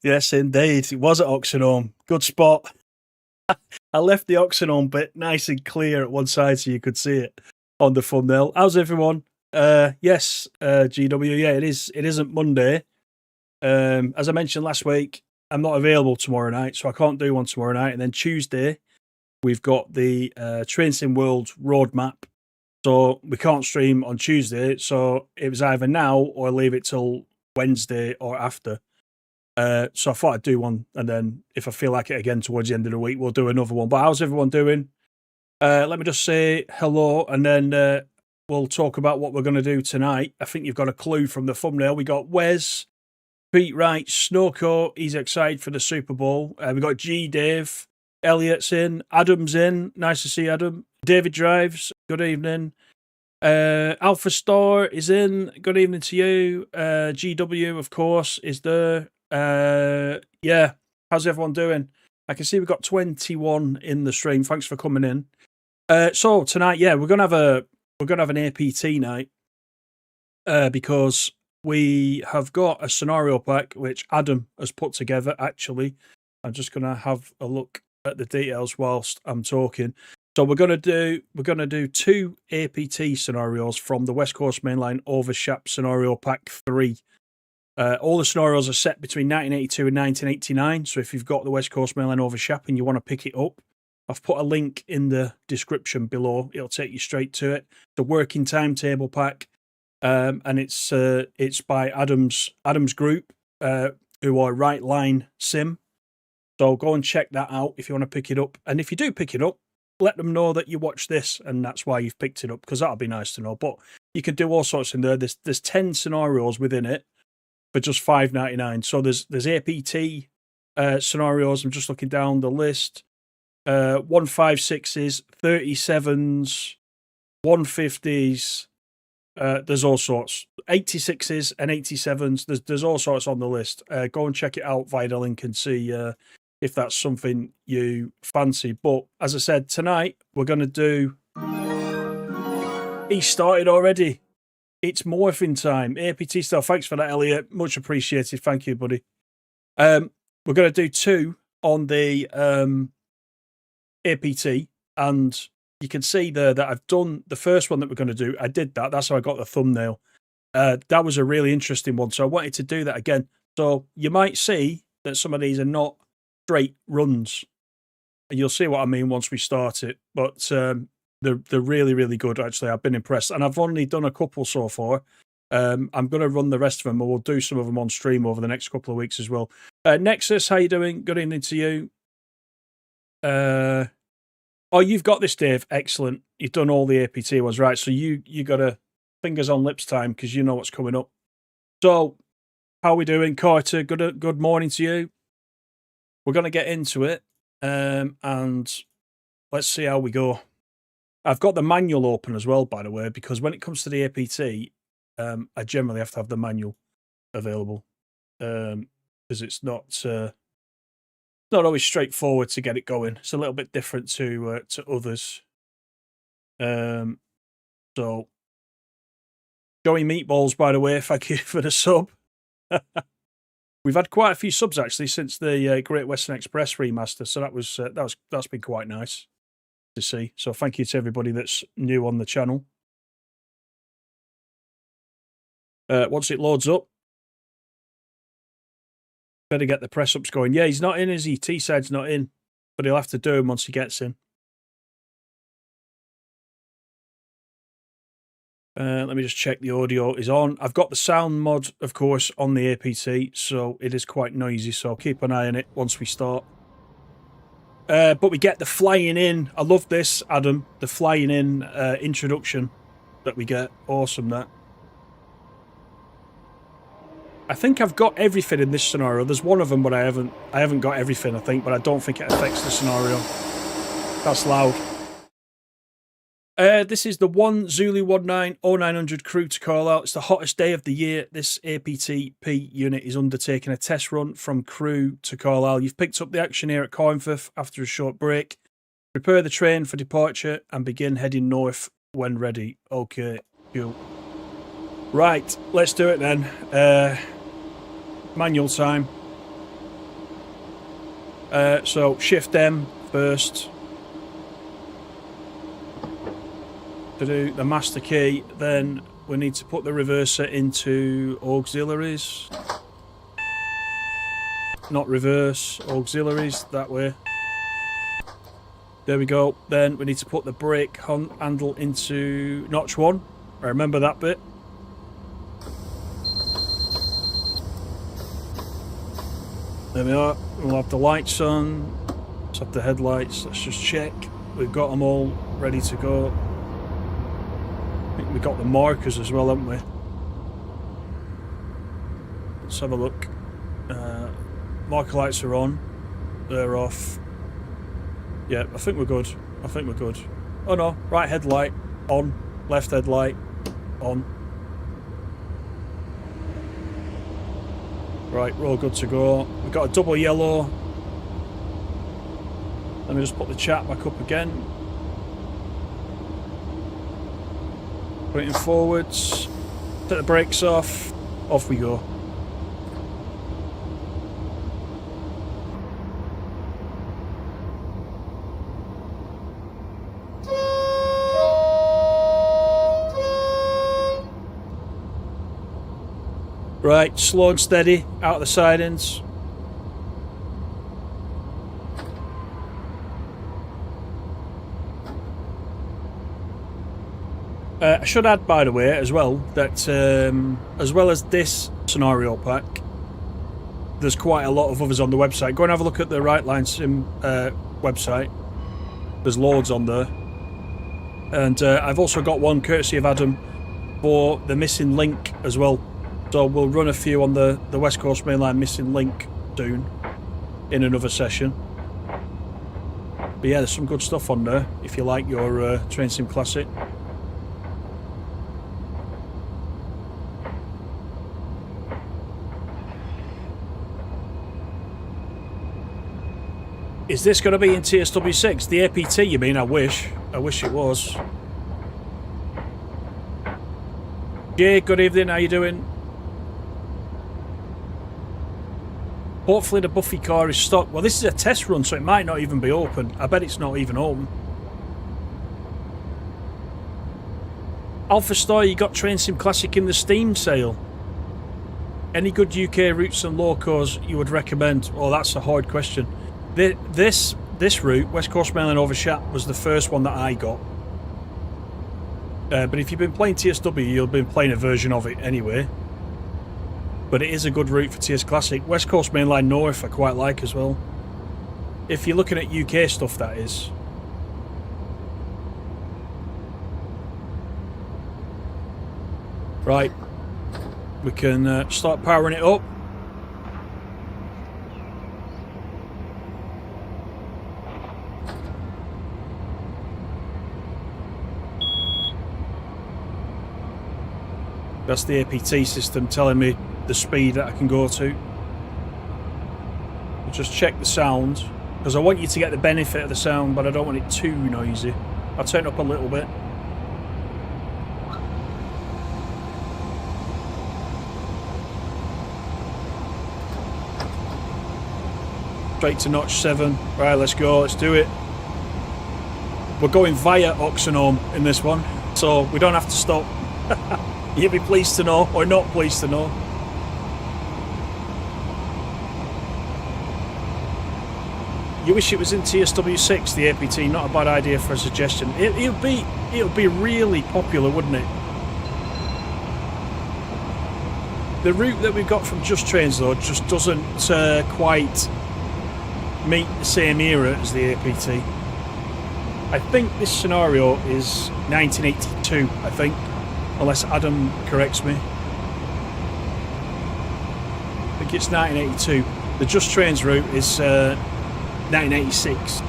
Yes, indeed. It was at Oxenholme. Good spot. I left the Oxenholme bit nice and clear at one side so you could see it on the thumbnail. How's everyone? Yes, GW. Yeah, it is. It isn't Monday. As I mentioned last week, I'm not available tomorrow night, so I can't do one tomorrow night. And then Tuesday, we've got the Train Sim World roadmap, so we can't stream on Tuesday. So it was either now or leave it till Wednesday or after. So I thought I'd do one, and then if I feel like it again towards the end of the week, we'll do another one. But how's everyone doing? Let me just say hello, and then we'll talk about what we're going to do tonight. I think you've got a clue from the thumbnail. We got Wes, Pete Wright, Snowco, he's excited for the Super Bowl. We got G Dave, Elliot's in, Adam's in. Nice to see Adam. David Drives, good evening. Alpha Star is in. Good evening to you. GW, of course, is there. Yeah, how's everyone doing? I can see we've got 21 in the stream. Thanks for coming in. So tonight, yeah, we're gonna have an APT night because we have got a scenario pack which Adam has put together. Actually, I'm just gonna have a look at the details whilst I'm talking. So we're gonna do 2 APT scenarios from the West Coast Mainline Over Shap scenario pack 3. All the scenarios are set between 1982 and 1989. So if you've got the West Coast Mainline Over Shap and you want to pick it up, I've put a link in the description below. It'll take you straight to it. The working timetable pack, and it's by Adam's group, who are WrightlineSim. So go and check that out if you want to pick it up. And if you do pick it up, let them know that you watch this and that's why you've picked it up, because that'll be nice to know. But you can do all sorts in there. There's 10 scenarios within it for just $5.99. So there's APT scenarios. I'm just looking down the list. 156s, 37s, 150s. There's all sorts. 86s and 87s. There's all sorts on the list. Go and check it out via the link and see if that's something you fancy. But as I said, tonight we're going to do... He started already. It's morphing time. APT stuff. Thanks for that, Elliot. Much appreciated. Thank you, buddy. We're going to do 2 on the APT, and you can see there that I've done the first one that we're going to do. I did that. That's how I got the thumbnail. That was a really interesting one, so I wanted to do that again. So you might see that some of these are not straight runs, and you'll see what I mean once we start it. But they're really, really good, actually. I've been impressed, and I've only done a couple so far. I'm going to run the rest of them, and we'll do some of them on stream over the next couple of weeks as well. Nexus, how you doing? Good evening to you. Oh, you've got this, Dave. Excellent. You've done all the APT ones, right? So you got a fingers on lips time because you know what's coming up. So, how are we doing, Carter? Good morning to you. We're going to get into it, and let's see how we go. I've got the manual open as well, by the way, because when it comes to the APT, I generally have to have the manual available because it's not always straightforward to get it going. It's a little bit different to others. So, Joey Meatballs, by the way, thank you for the sub. We've had quite a few subs actually since the Great Western Express remaster, so that's been quite nice to see. So thank you to everybody that's new on the channel. Once it loads up, better get the press ups going. Yeah, he's not in, is he? T-Side's not in, but he'll have to do him once he gets in. Let me just check the audio is on. I've got the sound mod, of course, on the APT, so it is quite noisy, so keep an eye on it once we start. But we get the flying in. I love this, Adam. The flying in introduction that we get. Awesome, that. I think I've got everything in this scenario. There's one of them, but I haven't got everything, I think, but I don't think it affects the scenario. That's loud. This is the 1 Zulu 190900 crew to call out. It's the hottest day of the year. This APT-P unit is undertaking a test run from crew to Carlisle. You've picked up the action here at Coinforth after a short break. Prepare the train for departure and begin heading north when ready. Okay, cool. Right, let's do it then. Manual time. So Shift M first to do the master key, then we need to put the reverser into auxiliaries. Not reverse, auxiliaries, that way. There we go. Then we need to put the brake handle into notch 1. I remember that bit. There we are. We'll have the lights on. Let's have the headlights. Let's just check. We've got them all ready to go. I think we've got the markers as well, haven't we? Let's have a look. Marker lights are on. They're off. Yeah, I think we're good. I think we're good. Oh no, right headlight on. Left headlight on. Right, we're all good to go. We've got a double yellow. Let me just put the chat back up again. Put it in forwards. Take the brakes off. Off we go. Right, slow and steady, out of the sidings. I should add, by the way, as well, that as well as this scenario pack, there's quite a lot of others on the website. Go and have a look at the WrightlineSim website. There's loads on there. And I've also got one courtesy of Adam for the missing link as well. So we'll run a few on the West Coast Main Line missing link soon in another session. But yeah, there's some good stuff on there if you like your Train Sim Classic. Is this going to be in TSW6? The APT, you mean? I wish. I wish it was. Jay, good evening. How you doing? Hopefully the Buffy car is stock. Well, this is a test run, so it might not even be open. I bet it's not even open. Alpha Star, you got Train Sim Classic in the Steam sale. Any good UK routes and locos you would recommend? Oh, that's a hard question. This route, West Coast Main Line Over Shap, was the first one that I got. But if you've been playing TSW, you've been playing a version of it anyway. But it is a good route for TS Classic. West Coast Main Line North I quite like as well. If you're looking at UK stuff, that is. Right. We can start powering it up. That's the APT system telling me the speed that I can go to. I'll just check the sound, because I want you to get the benefit of the sound, but I don't want it too noisy. I'll turn it up a little bit. Straight to notch 7. Right, let's go, let's do it. We're going via Oxenholme in this one, so we don't have to stop. You'll be pleased to know, or not pleased to know. You wish it was in TSW6, the APT. Not a bad idea for a suggestion. It'll be really popular, wouldn't it? The route that we've got from Just Trains, though, just doesn't quite meet the same era as the APT. I think this scenario is 1982, I think. Unless Adam corrects me. I think it's 1982. The Just Trains route is 1986.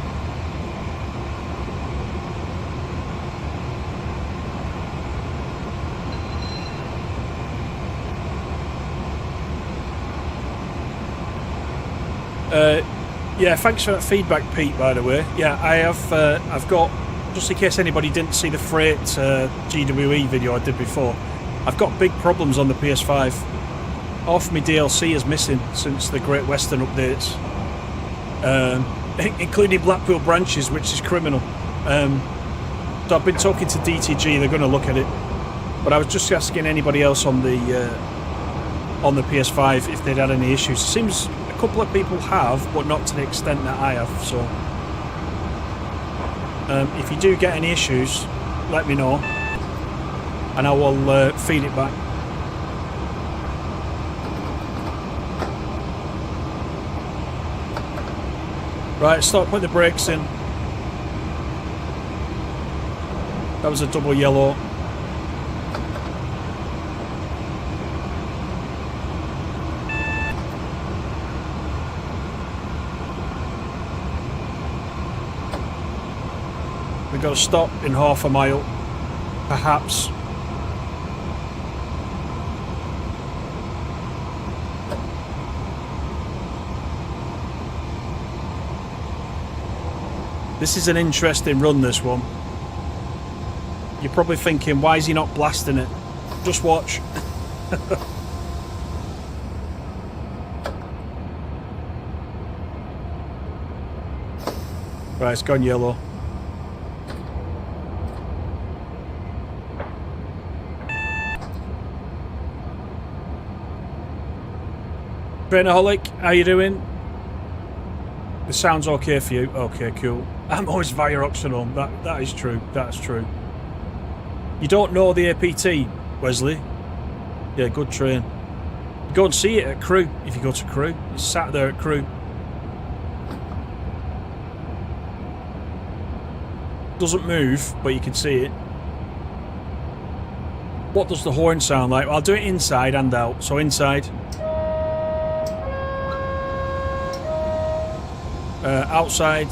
Yeah, thanks for that feedback, Pete, by the way. Yeah, I've got, just in case anybody didn't see the freight GWE video I did before, I've got big problems on the PS5. Half my DLC is missing since the Great Western updates. including Blackpool branches, which is criminal. So I've been talking to DTG, they're going to look at it. But I was just asking anybody else on the PS5 if they'd had any issues. It seems a couple of people have, but not to the extent that I have. So if you do get any issues, let me know, and I will feed it back. Right, start putting the brakes in. That was a double yellow. We've got to stop in half a mile, perhaps. This is an interesting run, this one. You're probably thinking, why is he not blasting it? Just watch. Right, it's gone yellow. Trainaholic, how you doing? The sound's okay for you? Okay, cool. I'm always via Oxenholme. That is true. That's true. You don't know the APT, Wesley? Yeah, good train. You go and see it at Crewe if you go to Crewe. It's sat there at Crewe. Doesn't move, but you can see it. What does the horn sound like? Well, I'll do it inside and out. So inside. Outside.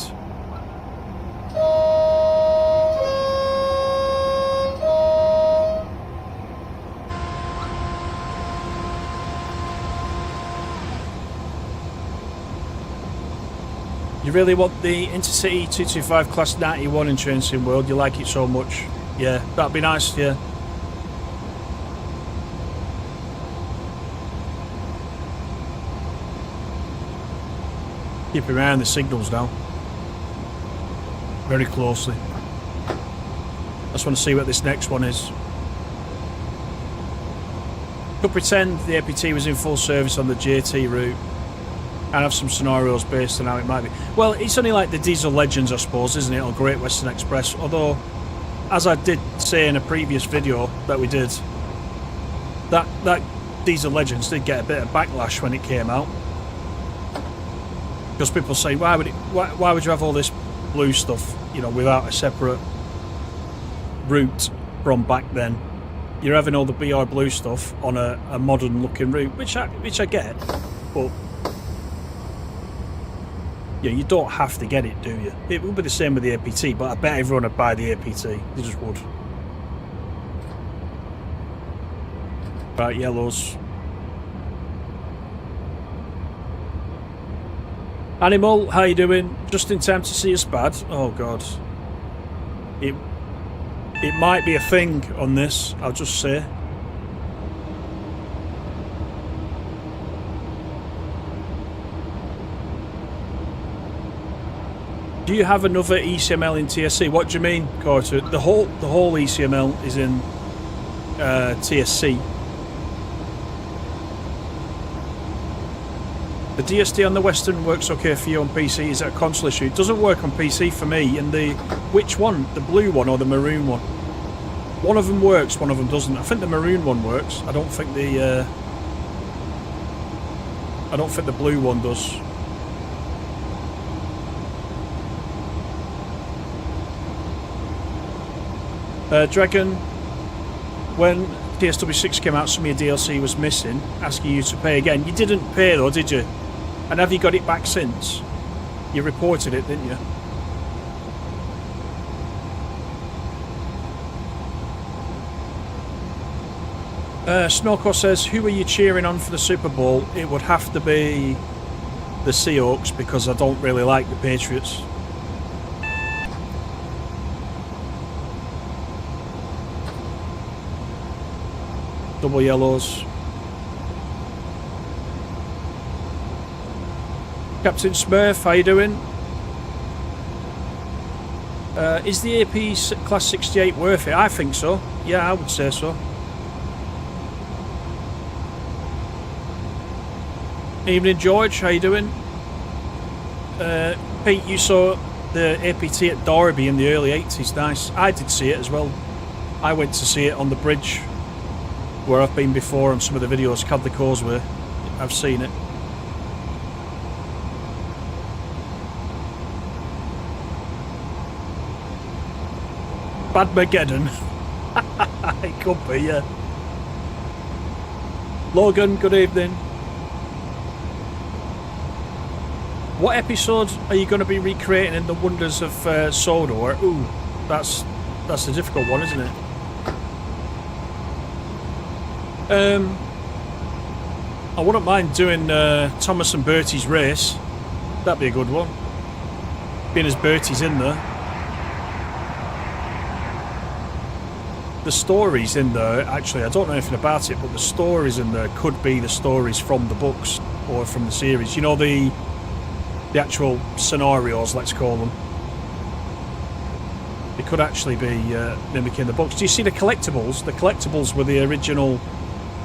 You really want the Intercity 225 Class 91 in Trainsim World? You like it so much? Yeah, that'd be nice, yeah. Keep an eye on the signals now. Very closely. I just want to see what this next one is. Could pretend the APT was in full service on the JT route and have some scenarios based on how it might be. Well, it's only like the Diesel Legends, I suppose, isn't it, on Great Western Express? Although, as I did say in a previous video that we did, that Diesel Legends did get a bit of backlash when it came out. Because people say, why would you have all this blue stuff, you know, without a separate route from back then? You're having all the BR blue stuff on a modern looking route, which I get, but yeah, you don't have to get it, do you? It would be the same with the APT, but I bet everyone would buy the APT. They just would. Right, yellows. Animal, how you doing? Just in time to see us bad? Oh god. It might be a thing on this, I'll just say. Do you have another ECML in TSC? What do you mean, Carter? The whole ECML is in TSC. The DSD on the Western works okay for you on PC. Is that a console issue? It doesn't work on PC for me. And which one? The blue one or the maroon one? One of them works, one of them doesn't. I think the maroon one works. I don't think the blue one does. Dragon, when TSW6 came out, some of your DLC was missing, asking you to pay again. You didn't pay though, did you? And have you got it back since? You reported it, didn't you? Snowco says, who are you cheering on for the Super Bowl? It would have to be the Seahawks because I don't really like the Patriots. Double yellows. Captain Smurf, how you doing? Is the AP Class 68 worth it? I think so. Yeah, I would say so. Evening, George. How you doing? Pete, you saw the APT at Derby in the early 80s. Nice. I did see it as well. I went to see it on the bridge where I've been before on some of the videos. Cadley Causeway. I've seen it. Badmageddon. It could be, yeah. Logan, good evening. What episode are you going to be recreating in the wonders of Sodor? Ooh, that's a difficult one, isn't it? I wouldn't mind doing Thomas and Bertie's race. That'd be a good one. Being as Bertie's in there. The stories in there, actually, I don't know anything about it, but the stories in there could be the stories from the books or from the series. You know, the actual scenarios, let's call them. They could actually be mimicking the books. Do you see the collectibles? The collectibles were the original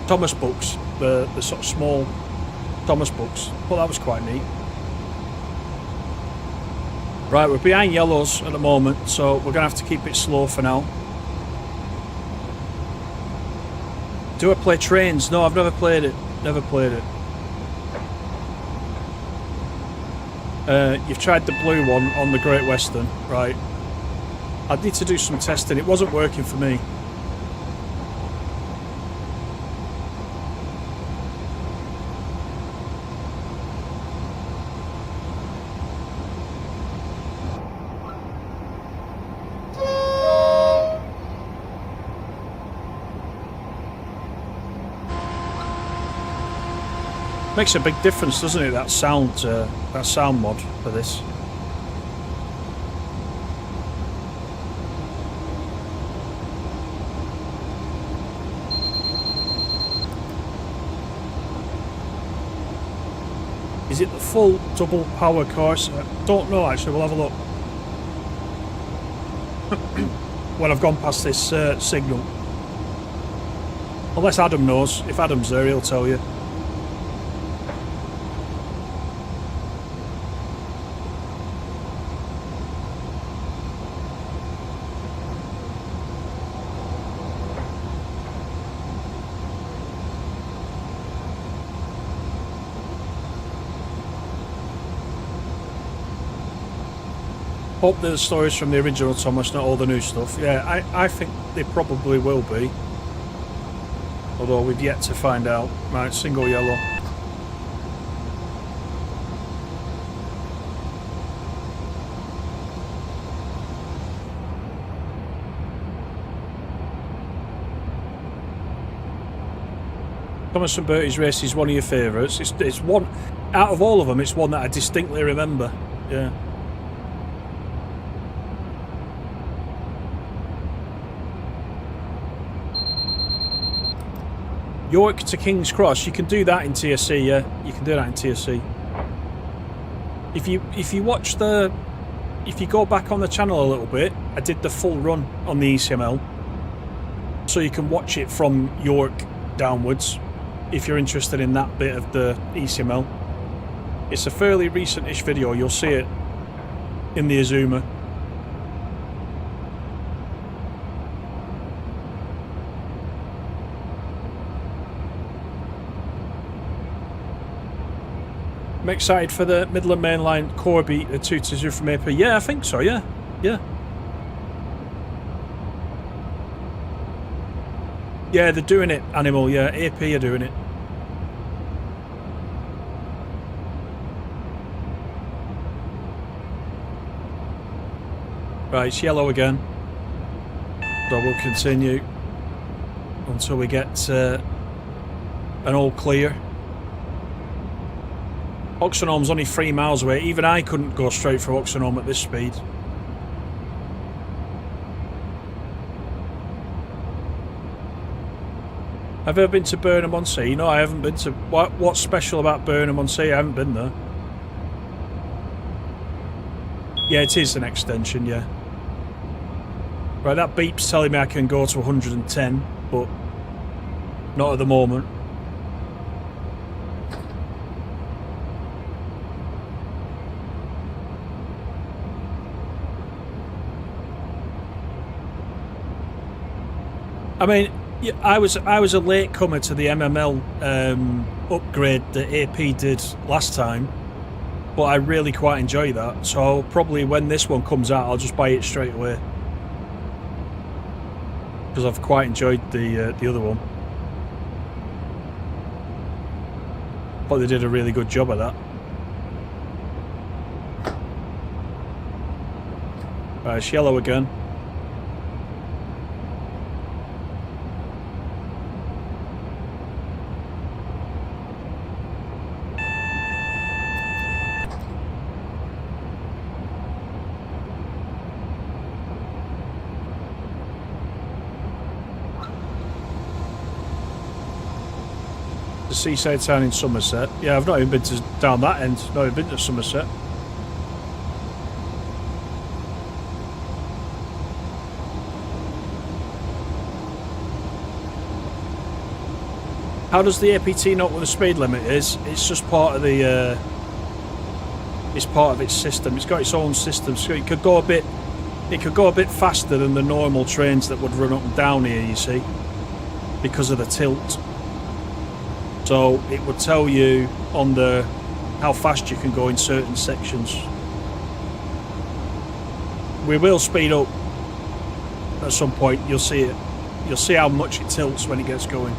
Thomas books, the sort of small Thomas books. Well, that was quite neat. Right, we're behind yellows at the moment, so we're going to have to keep it slow for now. Do I play trains? No, I've never played it. Never played it. You've tried the blue one on the Great Western, right? I need to do some testing. It wasn't working for me. Makes a big difference, doesn't it? That sound mod for this. Is it the full double power course? I don't know actually, we'll have a look. When I've gone past this signal. Unless Adam knows. If Adam's there, he'll tell you. Hope the stories from the original Thomas, not all the new stuff. Yeah, I think they probably will be. Although we've yet to find out. Right, single yellow. Thomas and Bertie's race is one of your favourites. It's one out of all of them. It's one that I distinctly remember. Yeah. York to King's Cross, you can do that in TSC, yeah. You can do that in TSC. If you watch the... If you go back on the channel a little bit, I did the full run on the ECML. So you can watch it from York downwards, if you're interested in that bit of the ECML. It's a fairly recent-ish video, you'll see it in the Azuma. I'm excited for the Midland Main Line Corby 220 from AP. Yeah, I think so, yeah. Yeah. Yeah, they're doing it, Animal, yeah. AP are doing it. Right, it's yellow again. So we'll continue until we get an all clear. Oxenholme's only 3 miles away. Even I couldn't go straight through Oxenholme at this speed. Have you ever been to Burnham-on-Sea? No, I haven't been to... What's special about Burnham-on-Sea? I haven't been there. Yeah, it is an extension, yeah. Right, that beep's telling me I can go to 110, but not at the moment. I mean, I was a latecomer to the MML upgrade that AP did last time, but I really quite enjoy that. So probably when this one comes out, I'll just buy it straight away because I've quite enjoyed the other one. But they did a really good job of that. Right, it's yellow again. The seaside town in Somerset. Yeah, I've not even been to down that end. Not even been to Somerset. How does the APT know what the speed limit is? It's just part of the. It's part of its system. It's got its own system, so it could go a bit. It could go a bit faster than the normal trains that would run up and down here. You see, because of the tilt. So it would tell you on the how fast you can go in certain sections. We will speed up at some point. You'll see it. You'll see how much it tilts when it gets going.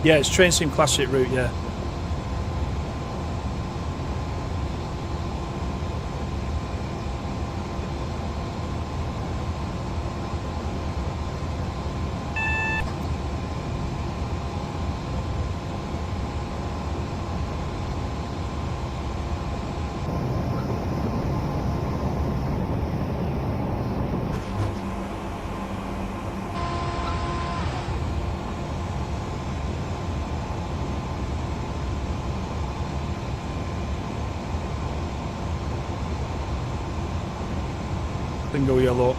Yeah, it's Train Sim Classic route, yeah. Bingo yellow.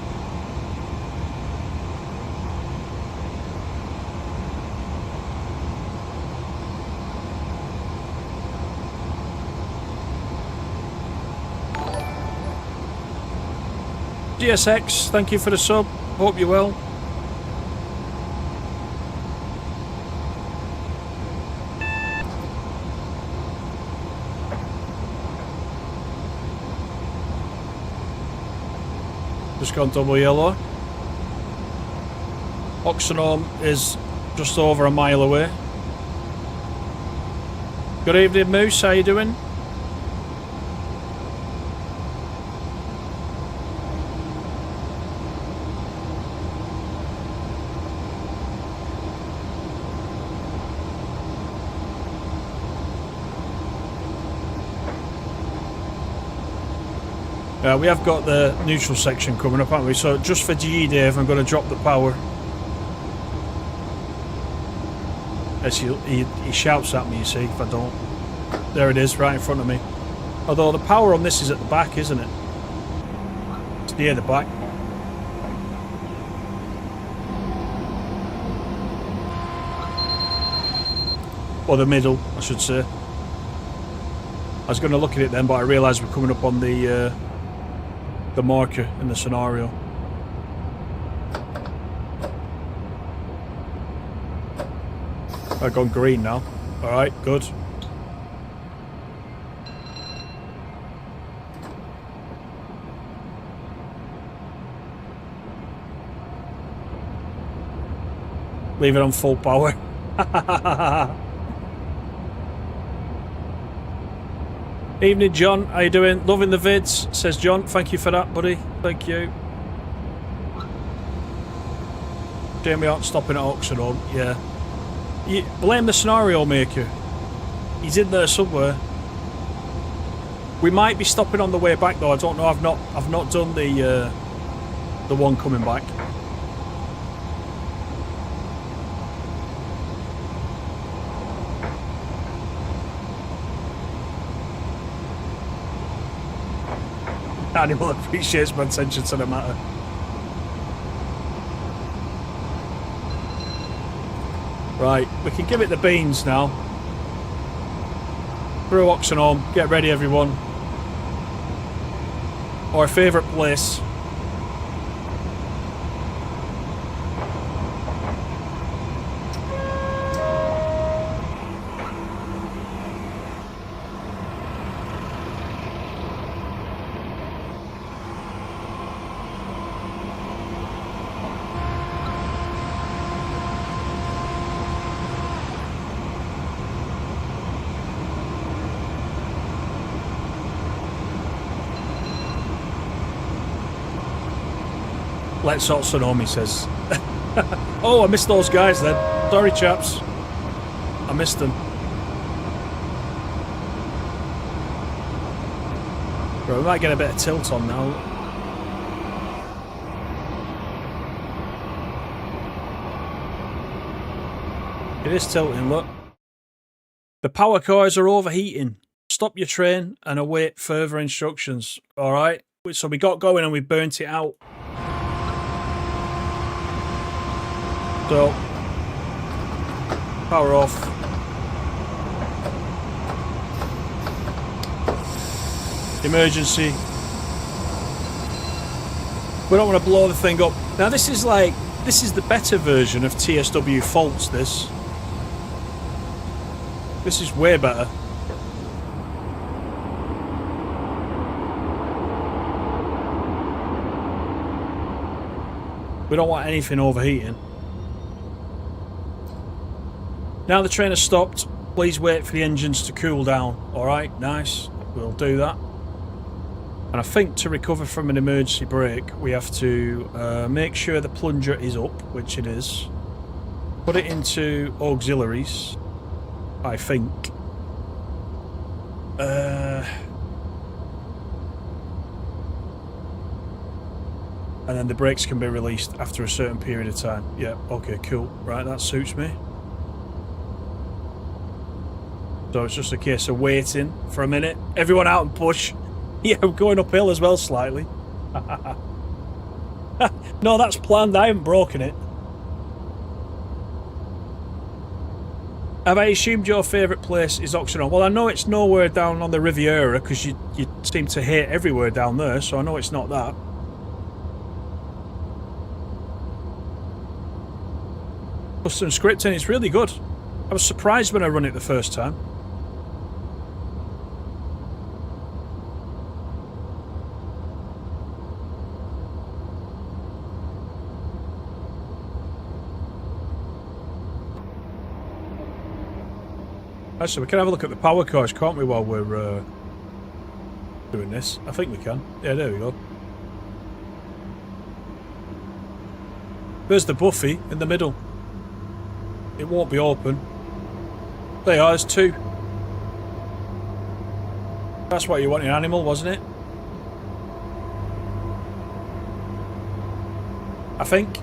GSX, thank you for the sub. Hope you're well. Just gone double yellow. Oxenholme is just over a mile away. Good evening, Moose. How you doing? We have got the neutral section coming up, haven't we? So just for GE Dave, I'm going to drop the power. As he shouts at me, you see, if I don't. There it is, right in front of me. Although the power on this is at the back, isn't it? It's near the back. Or the middle, I should say. I was going to look at it then, but I realised we're coming up on the marker in the scenario. I've gone green now. Alright, good. Leave it on full power. Evening, John. How you doing? Loving the vids, says John. Thank you for that, buddy. Thank you. Jamie aren't stopping at Oxenholme. Yeah. You blame the scenario maker. He's in there somewhere. We might be stopping on the way back though. I don't know. I've not done the one coming back. Animal appreciates my attention to the matter. Right, we can give it the beans now. Brew oxen home. Get ready, everyone. Our favourite place. Let's Oxon home, he says. Oh, I missed those guys then. Sorry, chaps. I missed them. Right, we might get a bit of tilt on now. It is tilting, look. The power cores are overheating. Stop your train and await further instructions. Alright? So we got going and we burnt it out. So, power off. Emergency. We don't want to blow the thing up. Now this is the better version of TSW faults, this. This is way better. We don't want anything overheating. Now the train has stopped, please wait for the engines to cool down. Alright, nice. We'll do that. And I think to recover from an emergency brake, we have to make sure the plunger is up, which it is. Put it into auxiliaries, I think. And then the brakes can be released after a certain period of time. Yeah, okay, cool. Right, that suits me. So it's just a case of waiting for a minute. Everyone out and push. Yeah, I'm going uphill as well slightly. No, that's planned. I haven't broken it. Have I assumed your favourite place is Oxenholme? Well, I know it's nowhere down on the Riviera because you seem to hate everywhere down there, so I know it's not that. Custom scripting, it's really good. I was surprised when I run it the first time. Actually, we can have a look at the power cores, can't we, while we're doing this? I think we can. Yeah, there we go. There's the Buffy in the middle. It won't be open. There you are, there's two. That's what you want in animal, wasn't it? I think.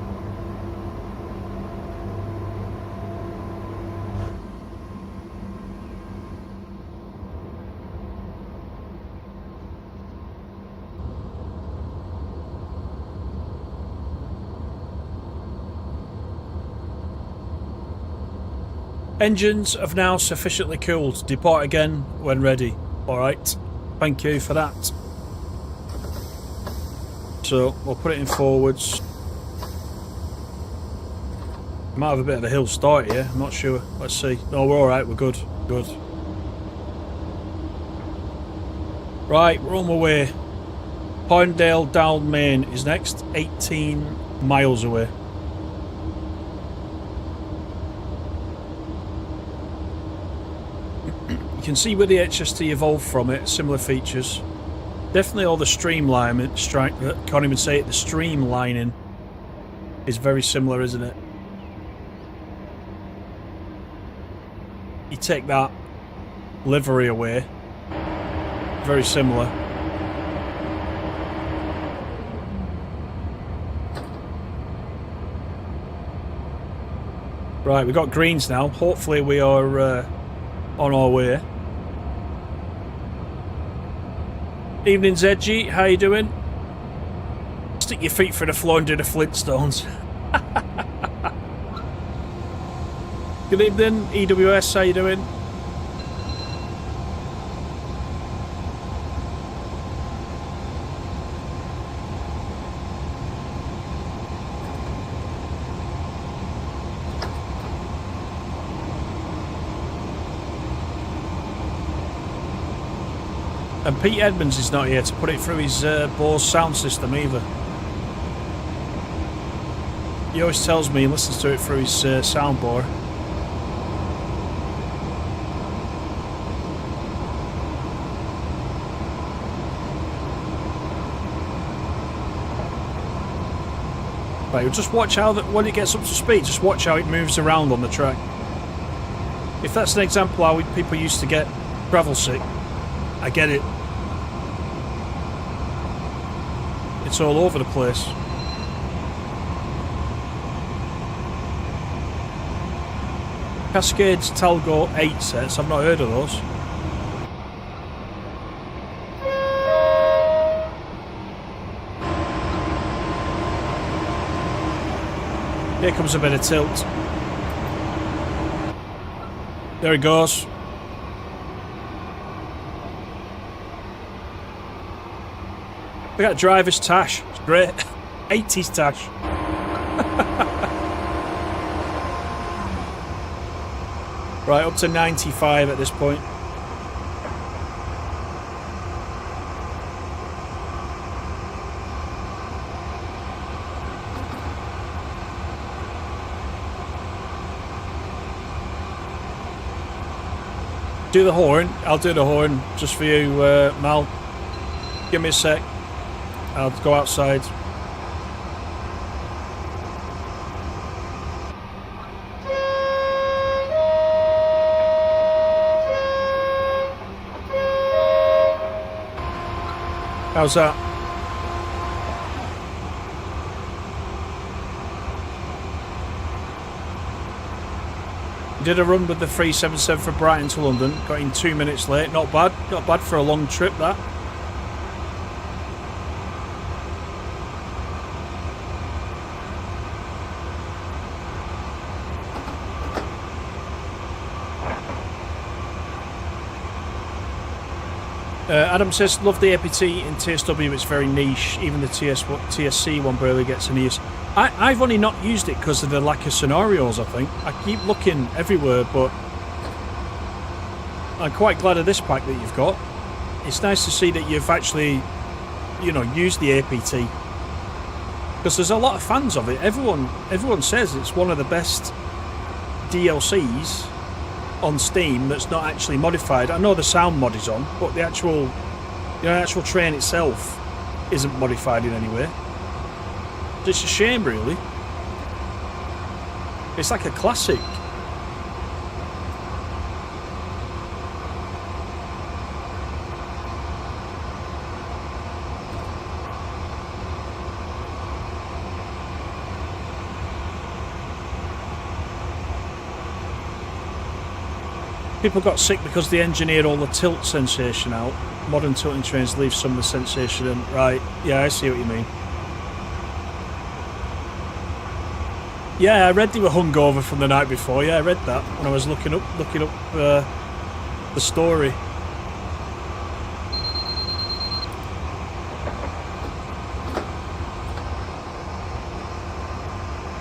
Engines have now sufficiently cooled. Depart again when ready. Alright. Thank you for that. So, we'll put it in forwards. Might have a bit of a hill start here. I'm not sure. Let's see. No, we're alright. We're good. Good. Right, we're on my way. Pinedale Down Main is next. 18 miles away. You can see where the HST evolved from it, similar features. Definitely all the streamlining, can't even say it, the streamlining is very similar, isn't it? You take that livery away, very similar. Right, we've got greens now. Hopefully we are on our way. Evening, Zedgy. How you doing? Stick your feet through the floor and do the Flintstones. Good evening, EWS. How you doing? And Pete Edmonds is not here to put it through his Bose sound system either. He always tells me he listens to it through his soundboard. Right, just watch how when it gets up to speed, just watch how it moves around on the track. If that's an example how people used to get gravel sick, I get it. It's all over the place. Cascades Talgo 8 sets, I've not heard of those. Here comes a bit of tilt. There he goes. We got driver's tash. It's great. 80s tash. Right, up to 95 at this point. Do the horn. I'll do the horn just for you, Mal. Give me a sec. I'll go outside. How's that? Did a run with the 377 from Brighton to London. Got in 2 minutes late. Not bad. Not bad for a long trip, that. Adam says, love the APT in TSW, it's very niche. Even the TSC one barely gets any use. I've only not used it because of the lack of scenarios, I think. I keep looking everywhere, but I'm quite glad of this pack that you've got. It's nice to see that you've actually, you know, used the APT. Because there's a lot of fans of it. Everyone says it's one of the best DLCs on Steam that's not actually modified. I know the sound mod is on, but the actual train itself isn't modified in any way. It's a shame, really. It's like a classic. People got sick because they engineered all the tilt sensation out. Modern tilting trains leave some of the sensation in. Right, yeah, I see what you mean. Yeah, I read they were hungover from the night before. Yeah, I read that when I was looking up the story.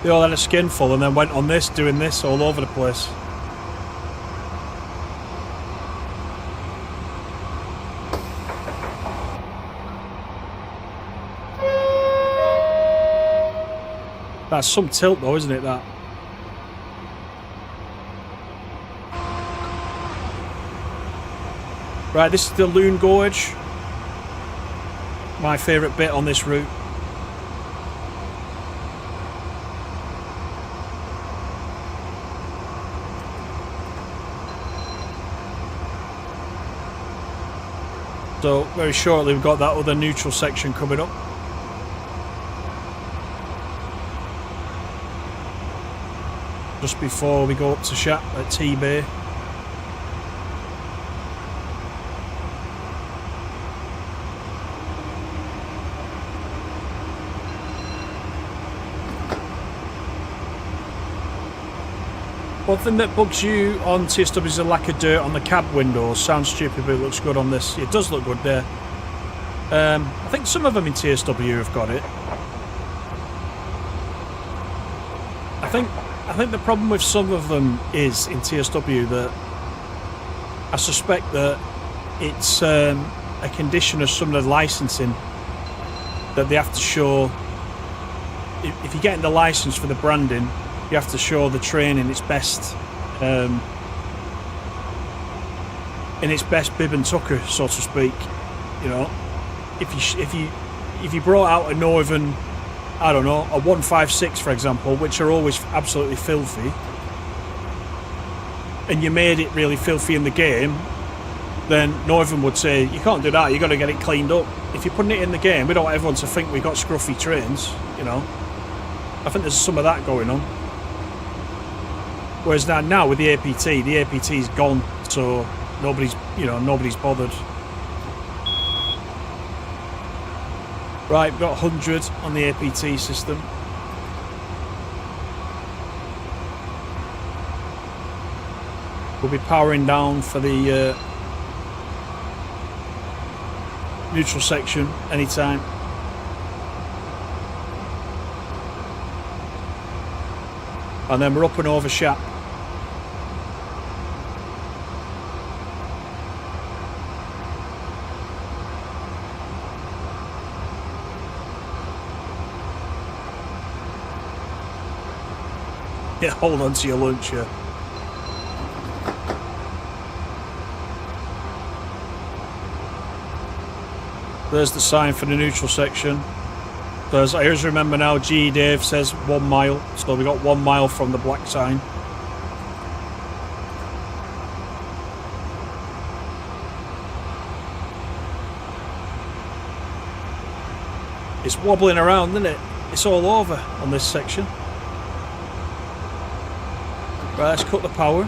They all had a skinful and then went on this, doing this all over the place. That's some tilt though, isn't it, that? Right, this is the Loon Gorge. My favourite bit on this route. So, very shortly we've got that other neutral section coming up. Just before we go up to Shap at T-Bay. One thing that bugs you on TSW is the lack of dirt on the cab windows. Sounds stupid, but it looks good on this. It does look good there. I think some of them in TSW have got it. I think the problem with some of them is in TSW that I suspect that it's a condition of some of the licensing that they have to show. If you're getting the license for the branding, you have to show the train in its best bib and tucker, so to speak. You know, if you brought out a Northern, I don't know, a 156 for example, which are always absolutely filthy, and you made it really filthy in the game, then Northern would say you can't do that. You got to get it cleaned up. If you're putting it in the game, we don't want everyone to think we got scruffy trains. You know, I think there's some of that going on. Whereas now with the APT's gone, so nobody's bothered. Right, we've got 100 on the APT system. We'll be powering down for the neutral section anytime. And then we're up and over Shap. Yeah, hold on to your lunch, yeah. There's the sign for the neutral section. There's, I always remember now, G Dave says 1 mile, so we got 1 mile from the black sign. It's wobbling around, isn't it? It's all over on this section. Right, let's cut the power.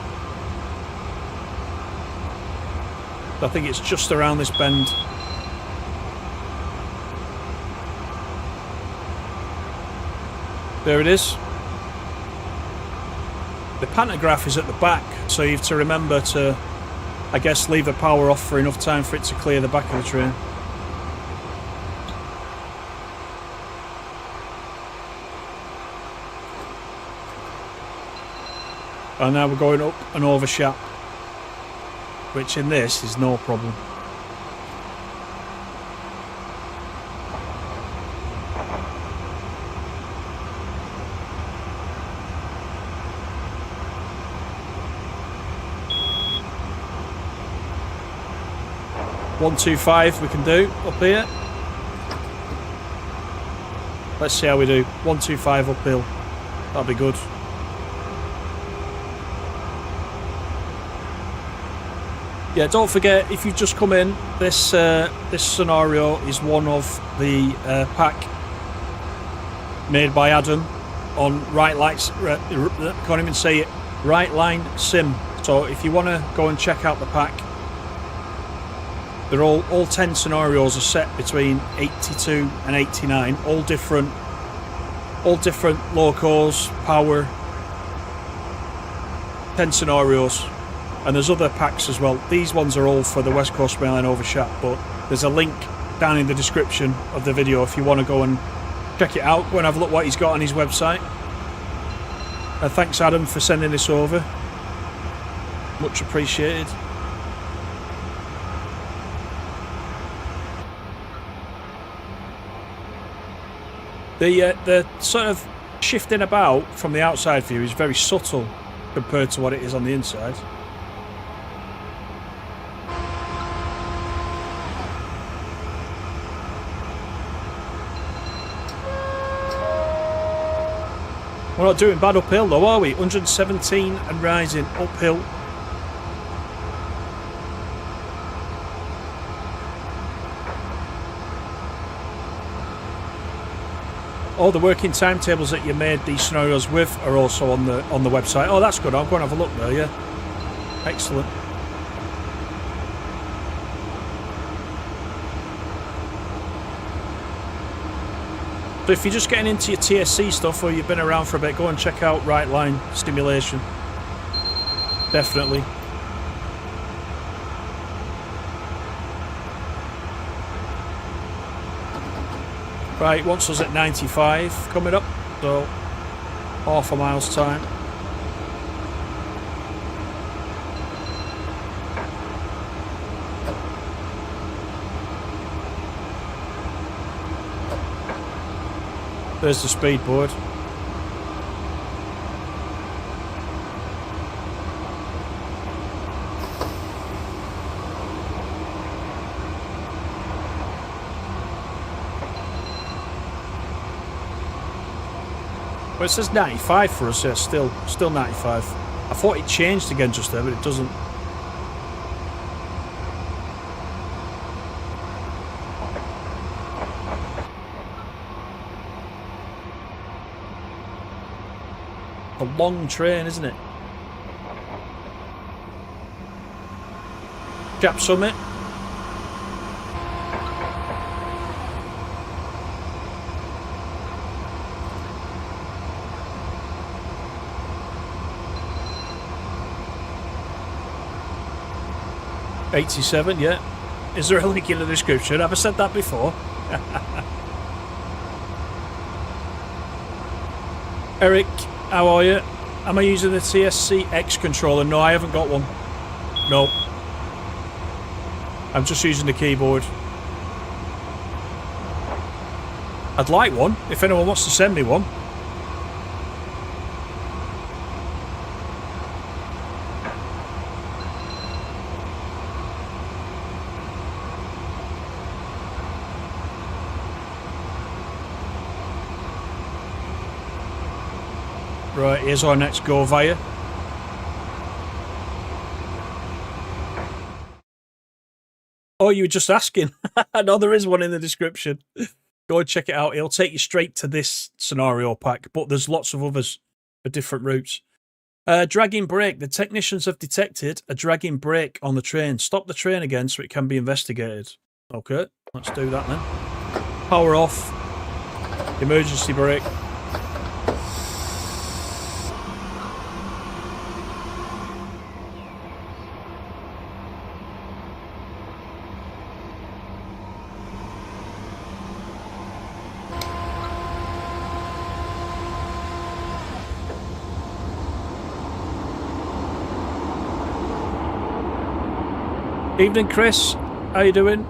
I think it's just around this bend. There it is. The pantograph is at the back, so you have to remember to, I guess, leave the power off for enough time for it to clear the back of the train. And now we're going up and over Shap, which in this is no problem. One, 2, 5 we can do up here. Let's see how we do. 1, 2, 5 uphill. That'll be good. Yeah, don't forget, if you've just come in, this scenario is one of the pack made by Adam on can't even say it, WrightlineSim. So if you want to go and check out the pack, they're all 10 scenarios are set between 82 and 89, all different locos, power, 10 scenarios. And there's other packs as well. These ones are all for the West Coast Mail Line Over Shap, but there's a link down in the description of the video if you want to go and check it out. Go and have a look what he's got on his website. Thanks Adam for sending this over. Much appreciated. The sort of shifting about from the outside view is very subtle compared to what it is on the inside. We're not doing bad uphill though, are we? 117 and rising uphill. All the working timetables that you made these scenarios with are also on the website. Oh, that's good. I'll go and have a look there, yeah. Excellent. So if you're just getting into your TSC stuff or you've been around for a bit, go and check out Rightline Stimulation. Definitely. Right, wants us at 95 coming up, so half a mile's time. There's the speed board. Well, it says 95 for us, yeah, still 95. I thought it changed again just there, but it doesn't. A long train, isn't it? Shap Summit. '87, yeah. Is there a link in the description? Have I said that before? Eric, how are you? Am I using the TSC X controller? No, I haven't got one. No. I'm just using the keyboard. I'd like one, if anyone wants to send me one. Right, here's our next go via. Oh, you were just asking. No, there is one in the description. Go and check it out. It'll take you straight to this scenario pack, but there's lots of others for different routes. Dragging brake. The technicians have detected a dragging brake on the train. Stop the train again so it can be investigated. Okay, let's do that then. Power off. Emergency brake. Evening, Chris. How you doing?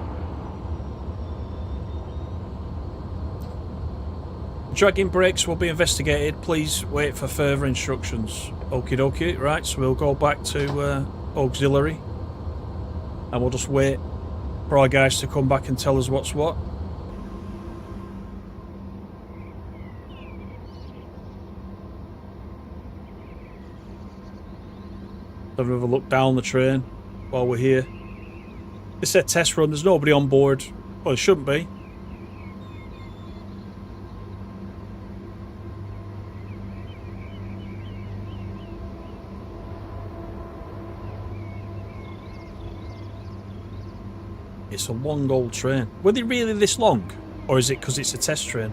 Dragging brakes will be investigated. Please wait for further instructions. Okie dokie. Right, so we'll go back to auxiliary. And we'll just wait for our guys to come back and tell us what's what. Have a look down the train while we're here. It's a test run, there's nobody on board. Well, there shouldn't be. It's a long old train. Were they really this long? Or is it because it's a test train?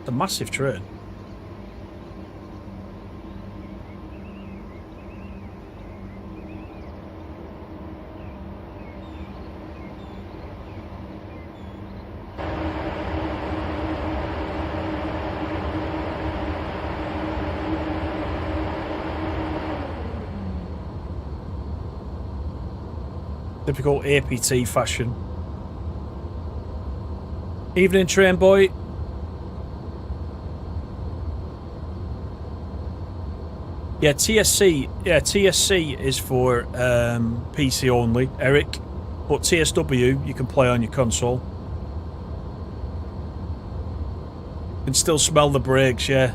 It's a massive train. Typical APT fashion. Evening, train boy. Yeah, TSC. Yeah, TSC is for PC only, Eric. But TSW you can play on your console. You can still smell the brakes, yeah.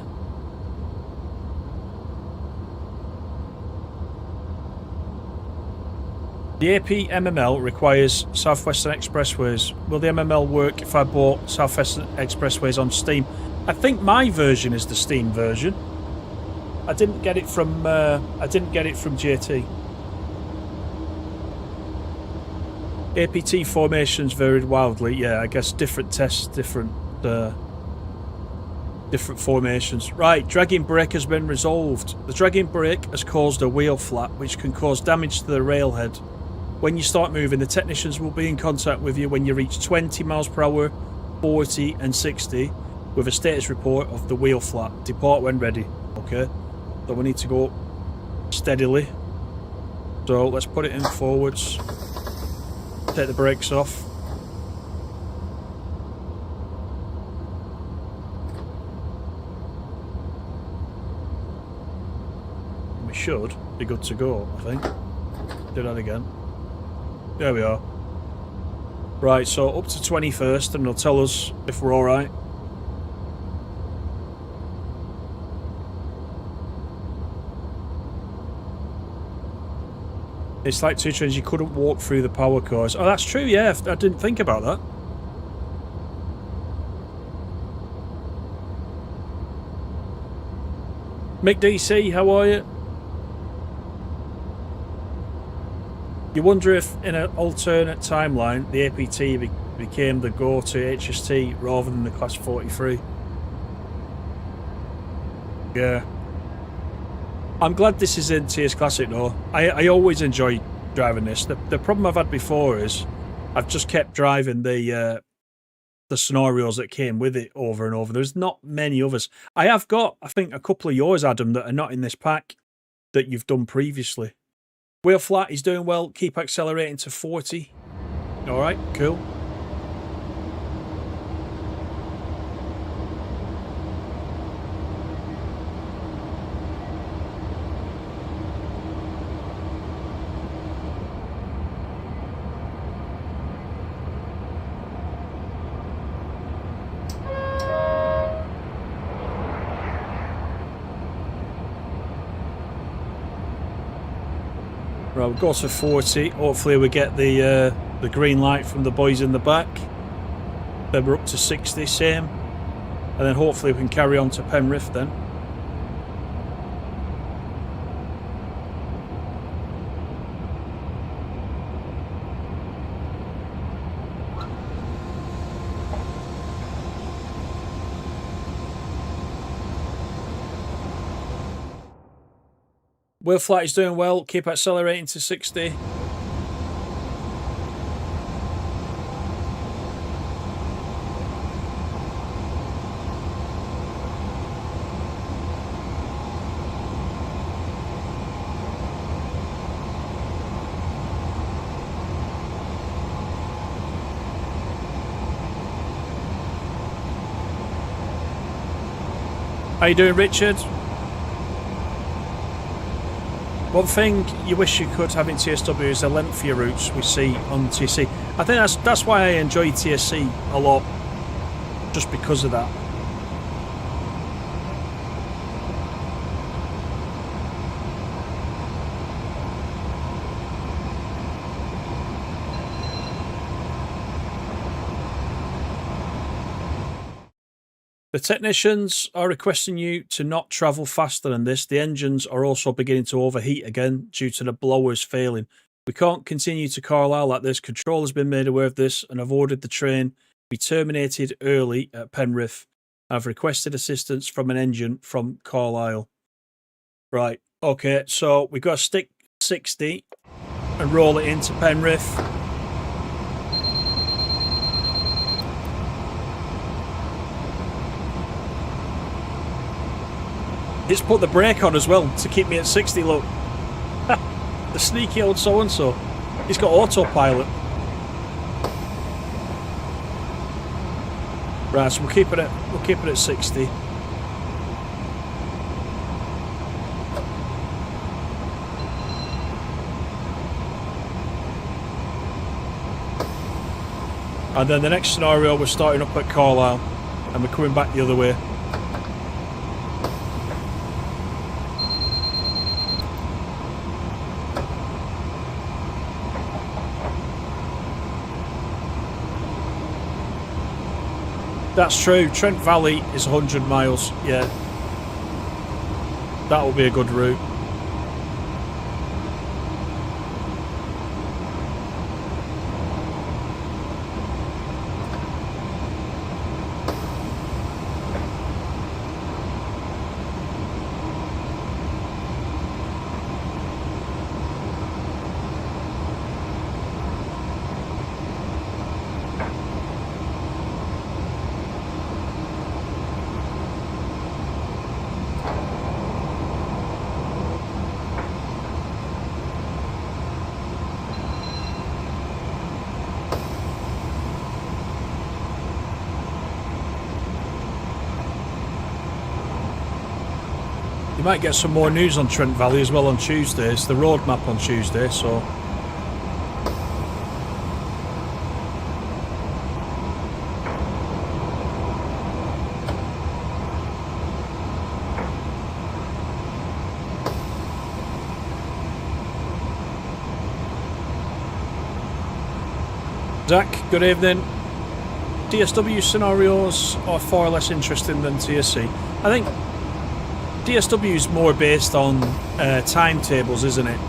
The AP MML requires Southwestern Expressways. Will the MML work if I bought Southwestern Expressways on Steam? I think my version is the Steam version. I didn't get it from JT. APT formations varied wildly. Yeah, I guess different tests, different Different formations. Right, dragging brake has been resolved. The dragging brake has caused a wheel flat, which can cause damage to the railhead. When you start moving, the technicians will be in contact with you when you reach 20 miles per hour, 40 and 60 with a status report of the wheel flat. Depart when ready. Okay, so we need to go steadily. So let's put it in forwards. Take the brakes off. We should be good to go, I think. Do that again. There we are. Right, so up to 21st, and it'll tell us if we're alright. It's like 2 trains, you couldn't walk through the power cores. Oh, that's true, yeah, I didn't think about that. Mick DC, how are you? You wonder if in an alternate timeline the APT became the go-to HST rather than the Class 43. Yeah. I'm glad this is in TS Classic though. I always enjoy driving this. The problem I've had before is I've just kept driving the scenarios that came with it over and over. There's not many others. I have got, I think, a couple of yours, Adam, that are not in this pack that you've done previously. Wheel flat, he's doing well. Keep accelerating to 40. All right, cool. Right, we'll go to 40. Hopefully we get the green light from the boys in the back. Then we're up to 60, same. And then hopefully we can carry on to Penrith then. Wheel flat is doing well. Keep accelerating to 60. How you doing, Richard? One thing you wish you could have in TSW is the lengthier routes we see on TSC. I think that's why I enjoy TSC a lot, just because of that. The technicians are requesting you to not travel faster than this. The engines are also beginning to overheat again due to the blowers failing. We can't continue to Carlisle like this. Control has been made aware of this and have ordered the train be terminated early at Penrith. I've requested assistance from an engine from Carlisle. Right, okay, so we've got to stick 60 and roll it into Penrith. It's put the brake on as well to keep me at 60, look. The sneaky old so-and-so. He's got autopilot. Right, so we'll keep it at 60. And then the next scenario, we're starting up at Carlisle and we're coming back the other way. That's true. Trent Valley is 100 miles. Yeah. That will be a good route. You might get some more news on Trent Valley as well on Tuesday. It's the roadmap on Tuesday, so... Zach, good evening. DSW scenarios are far less interesting than TSC. I think DSW is more based on timetables, isn't it?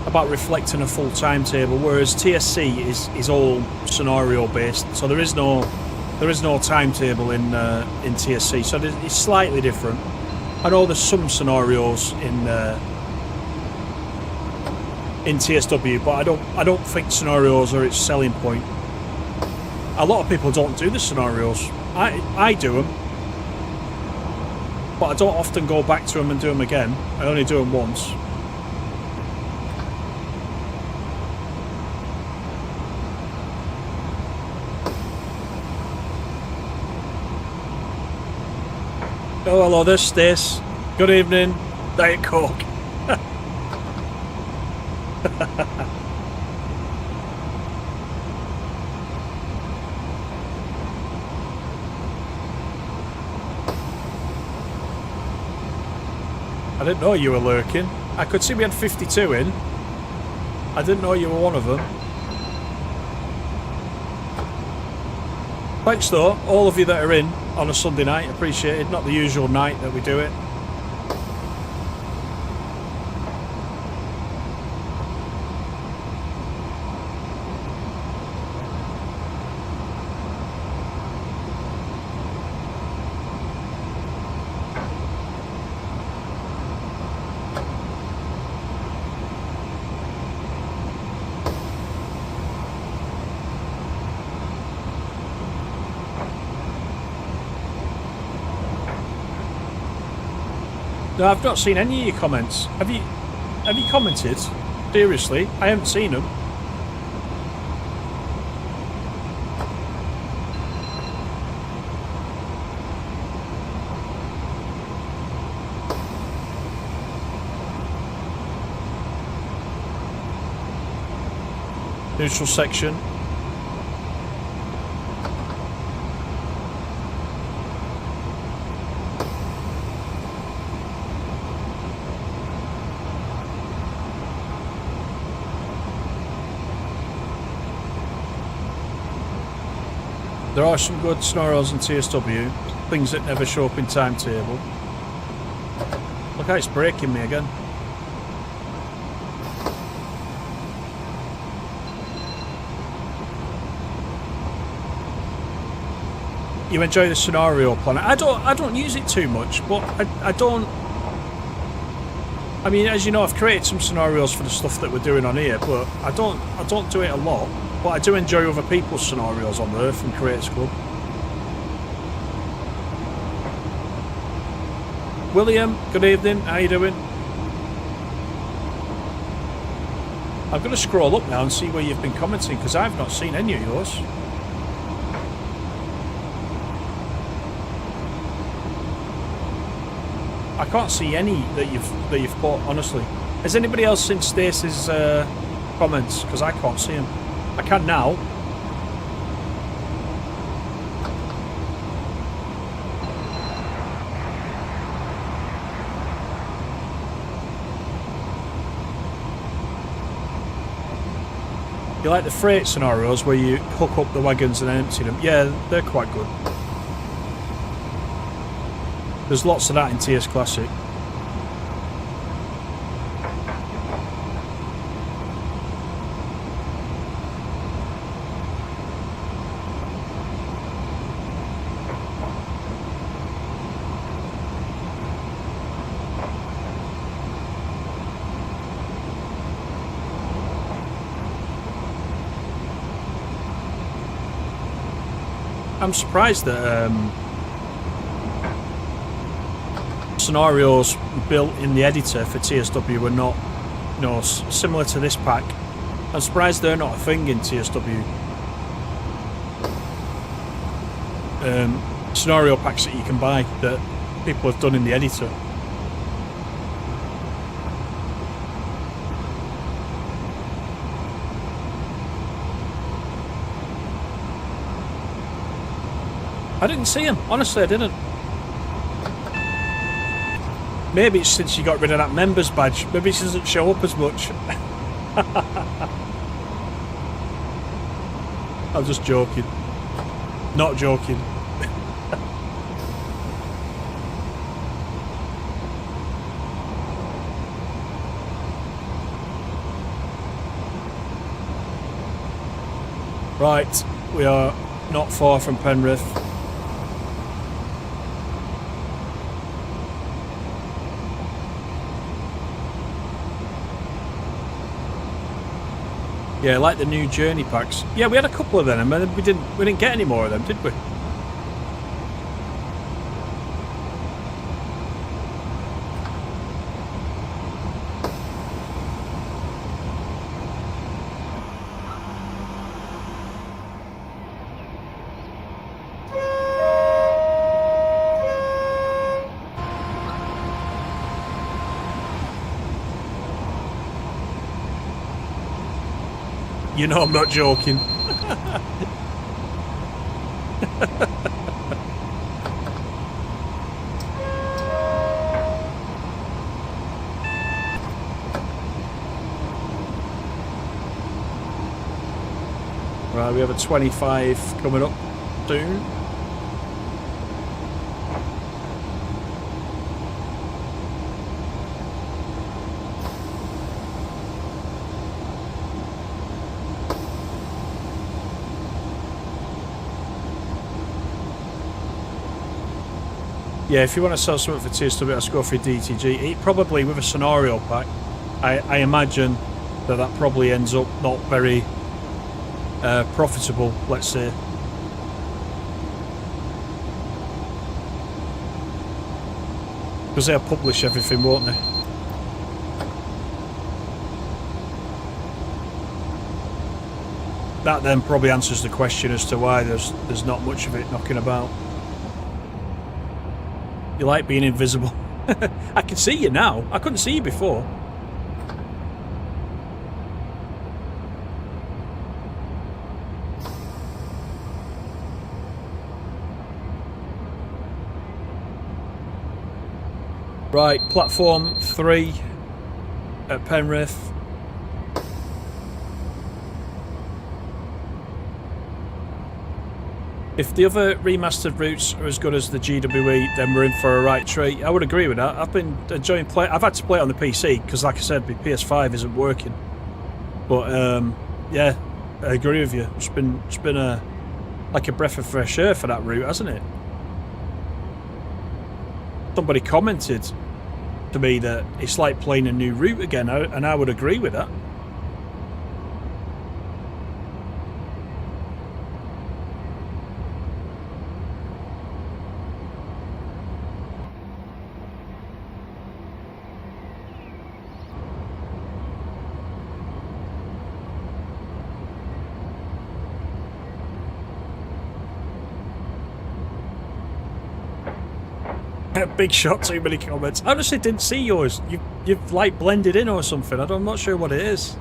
About reflecting a full timetable, whereas TSC is all scenario based. So there is no timetable in TSC. So it's slightly different. I know there's some scenarios in TSW, but I don't think scenarios are its selling point. A lot of people don't do the scenarios. I do them, but I don't often go back to them and do them again. I only do them once. Oh, hello, there's Stace. Good evening. Diet Coke. I didn't know you were lurking. I could see we had 52 in. I didn't know you were one of them. Thanks though, all of you that are in on a Sunday night, appreciated. Not the usual night that we do it. No, I've not seen any of your comments. Have you commented? Seriously, I haven't seen them. Neutral section. There are some good scenarios in TSW, things that never show up in timetable. Look how it's braking me again. You enjoy the scenario planner. I don't use it too much, but I don't. I mean, as you know, I've created some scenarios for the stuff that we're doing on here, but I don't do it a lot. But I do enjoy other people's scenarios on there from Creators Club. William, good evening. How you doing? I'm going to scroll up now and see where you've been commenting because I've not seen any of yours. I can't see any that you've put, honestly. Has anybody else seen Stacey's comments? Because I can't see them. I can now. You like the freight scenarios where you hook up the wagons and empty them? Yeah, they're quite good. There's lots of that in TS Classic. I'm surprised that scenarios built in the editor for TSW were not, you know, similar to this pack. I'm surprised they're not a thing in TSW. Scenario packs that you can buy that people have done in the editor. I didn't see him. Honestly, I didn't. Maybe it's since you got rid of that members badge. Maybe she doesn't show up as much. I'm just joking. Not joking. Right, we are not far from Penrith. Yeah, like the new journey packs. Yeah, we had a couple of them, and we didn't get any more of them, did we? You know I'm not joking. Right, we have a 25 coming up soon. Yeah, if you want to sell something for TSW, let's go for DTG. Probably with a scenario pack, I imagine that probably ends up not very profitable, let's say. Because they'll publish everything, won't they? That then probably answers the question as to why there's not much of it knocking about. You like being invisible. I can see you now. I couldn't see you before. Right, platform 3 at Penrith. If the other remastered routes are as good as the GWE, then we're in for a right treat. I would agree with that. I've been enjoying play. I've had to play it on the PC because, like I said, my PS5 isn't working. But yeah, I agree with you. It's been like a breath of fresh air for that route, hasn't it? Somebody commented to me that it's like playing a new route again, and I would agree with that. Big shot, too many comments. I honestly didn't see yours. You've like blended in or something. I'm not sure what it is.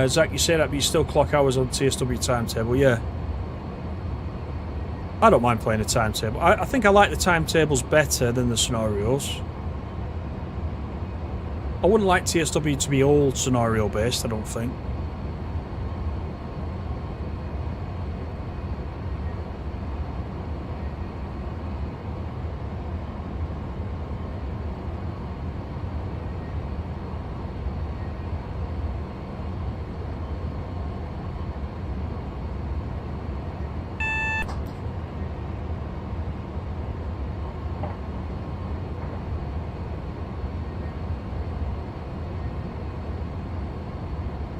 Zach, you say that, but you still clock hours on TSW timetable. Yeah. I don't mind playing a timetable. I think I like the timetables better than the scenarios. I wouldn't like TSW to be all scenario based, I don't think.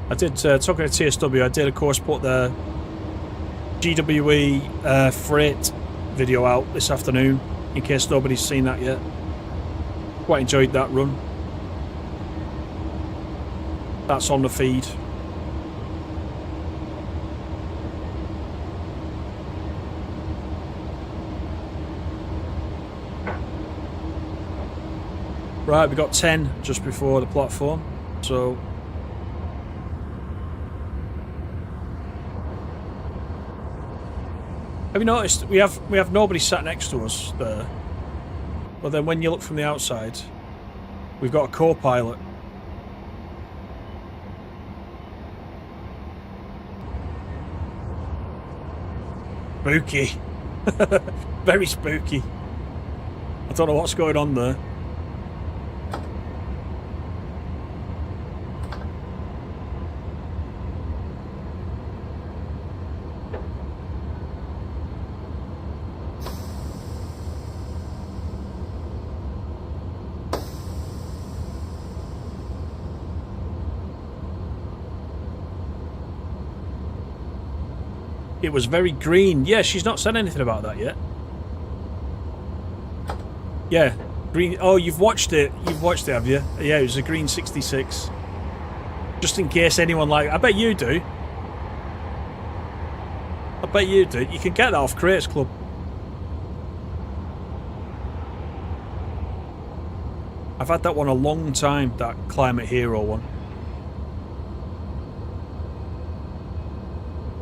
I did, talking to TSW, I did of course put the GWE freight video out this afternoon, in case nobody's seen that yet. Quite enjoyed that run. That's on the feed. Right, we got 10 just before the platform, so have you noticed we have nobody sat next to us there, but then when you look from the outside, we've got a co-pilot. Spooky. Very spooky. I don't know what's going on there. It was very green. Yeah, she's not said anything about that yet. Yeah, green. Oh, you've watched it. You've watched it, have you? Yeah, it was a green 66. Just in case anyone I bet you do. I bet you do. You can get that off Crates Club. I've had that one a long time, that Climate Hero one.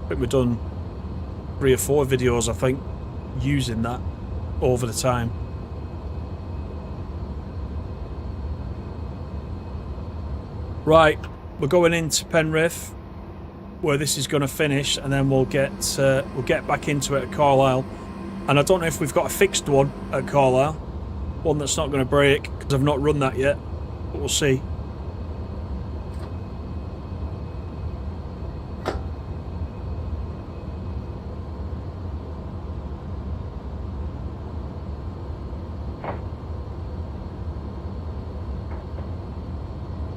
I think we've done 3 or 4 videos, I think, using that over the time. Right, we're going into Penrith, where this is going to finish, and then we'll get back into it at Carlisle. And I don't know if we've got a fixed one at Carlisle, one that's not going to break, because I've not run that yet, but we'll see.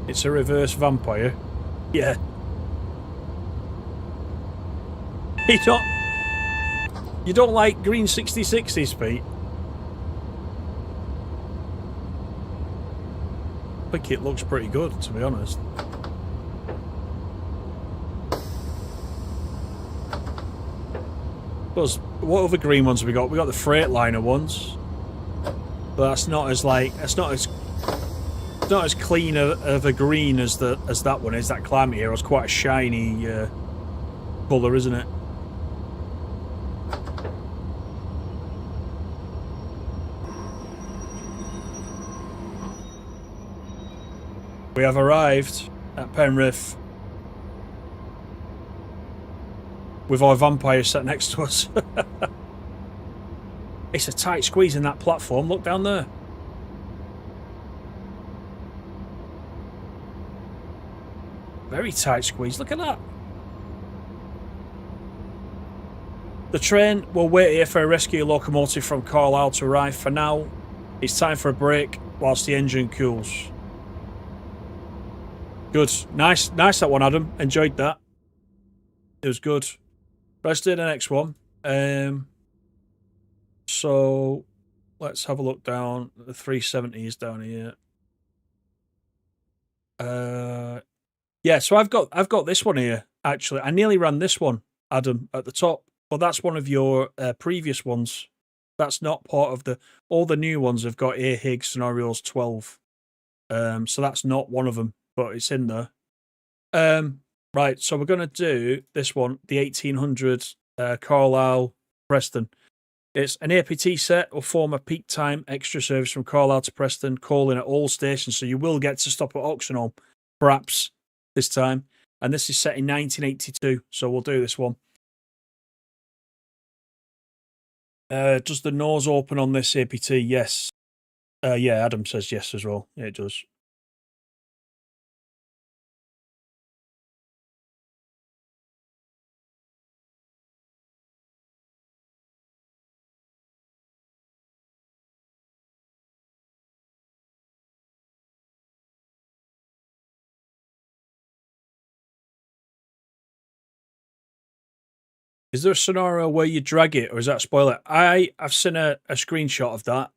It's a reverse vampire. Yeah. You don't like green 66s, Pete? I think it looks pretty good, to be honest. Plus, what other green ones have we got? We got the Freightliner ones, but that's not as not as clean of a green as that one is. That Climate Hero is quite a shiny colour, isn't it? We have arrived at Penrith with our vampire sat next to us. It's a tight squeeze in that platform. Look down there. Very tight squeeze. Look at that. The train will wait here for a rescue locomotive from Carlisle to arrive. For now, it's time for a break whilst the engine cools. Good. Nice that one, Adam. Enjoyed that. It was good. Let's do the next one. So let's have a look down. The 370s down here. Yeah, so I've got this one here, actually. I nearly ran this one, Adam, at the top. But that's one of your previous ones. That's not part of all the new ones have got A Higgs Scenarios 12. So that's not one of them, but it's in there. Right, so we're going to do this one, the 1800 Carlisle Preston. It's an APT set will form a peak time extra service from Carlisle to Preston, calling at all stations. So you will get to stop at Oxenholme, perhaps, this time. And this is set in 1982, so we'll do this one. Does the nose open on this APT? Yes. Yeah, Adam says yes as well. Yeah, it does. Is there a scenario where you drag it, or is that a spoiler? I've seen a screenshot of that.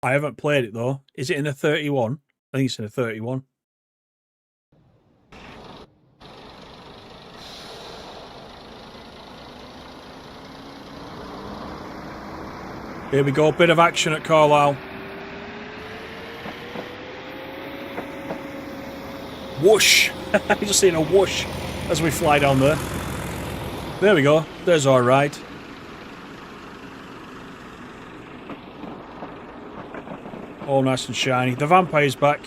I haven't played it, though. Is it in a 31? I think it's in a 31. Here we go, bit of action at Carlisle. Whoosh! You're just seeing a whoosh as we fly down there. There we go, there's our ride. All nice and shiny. The vampire's back.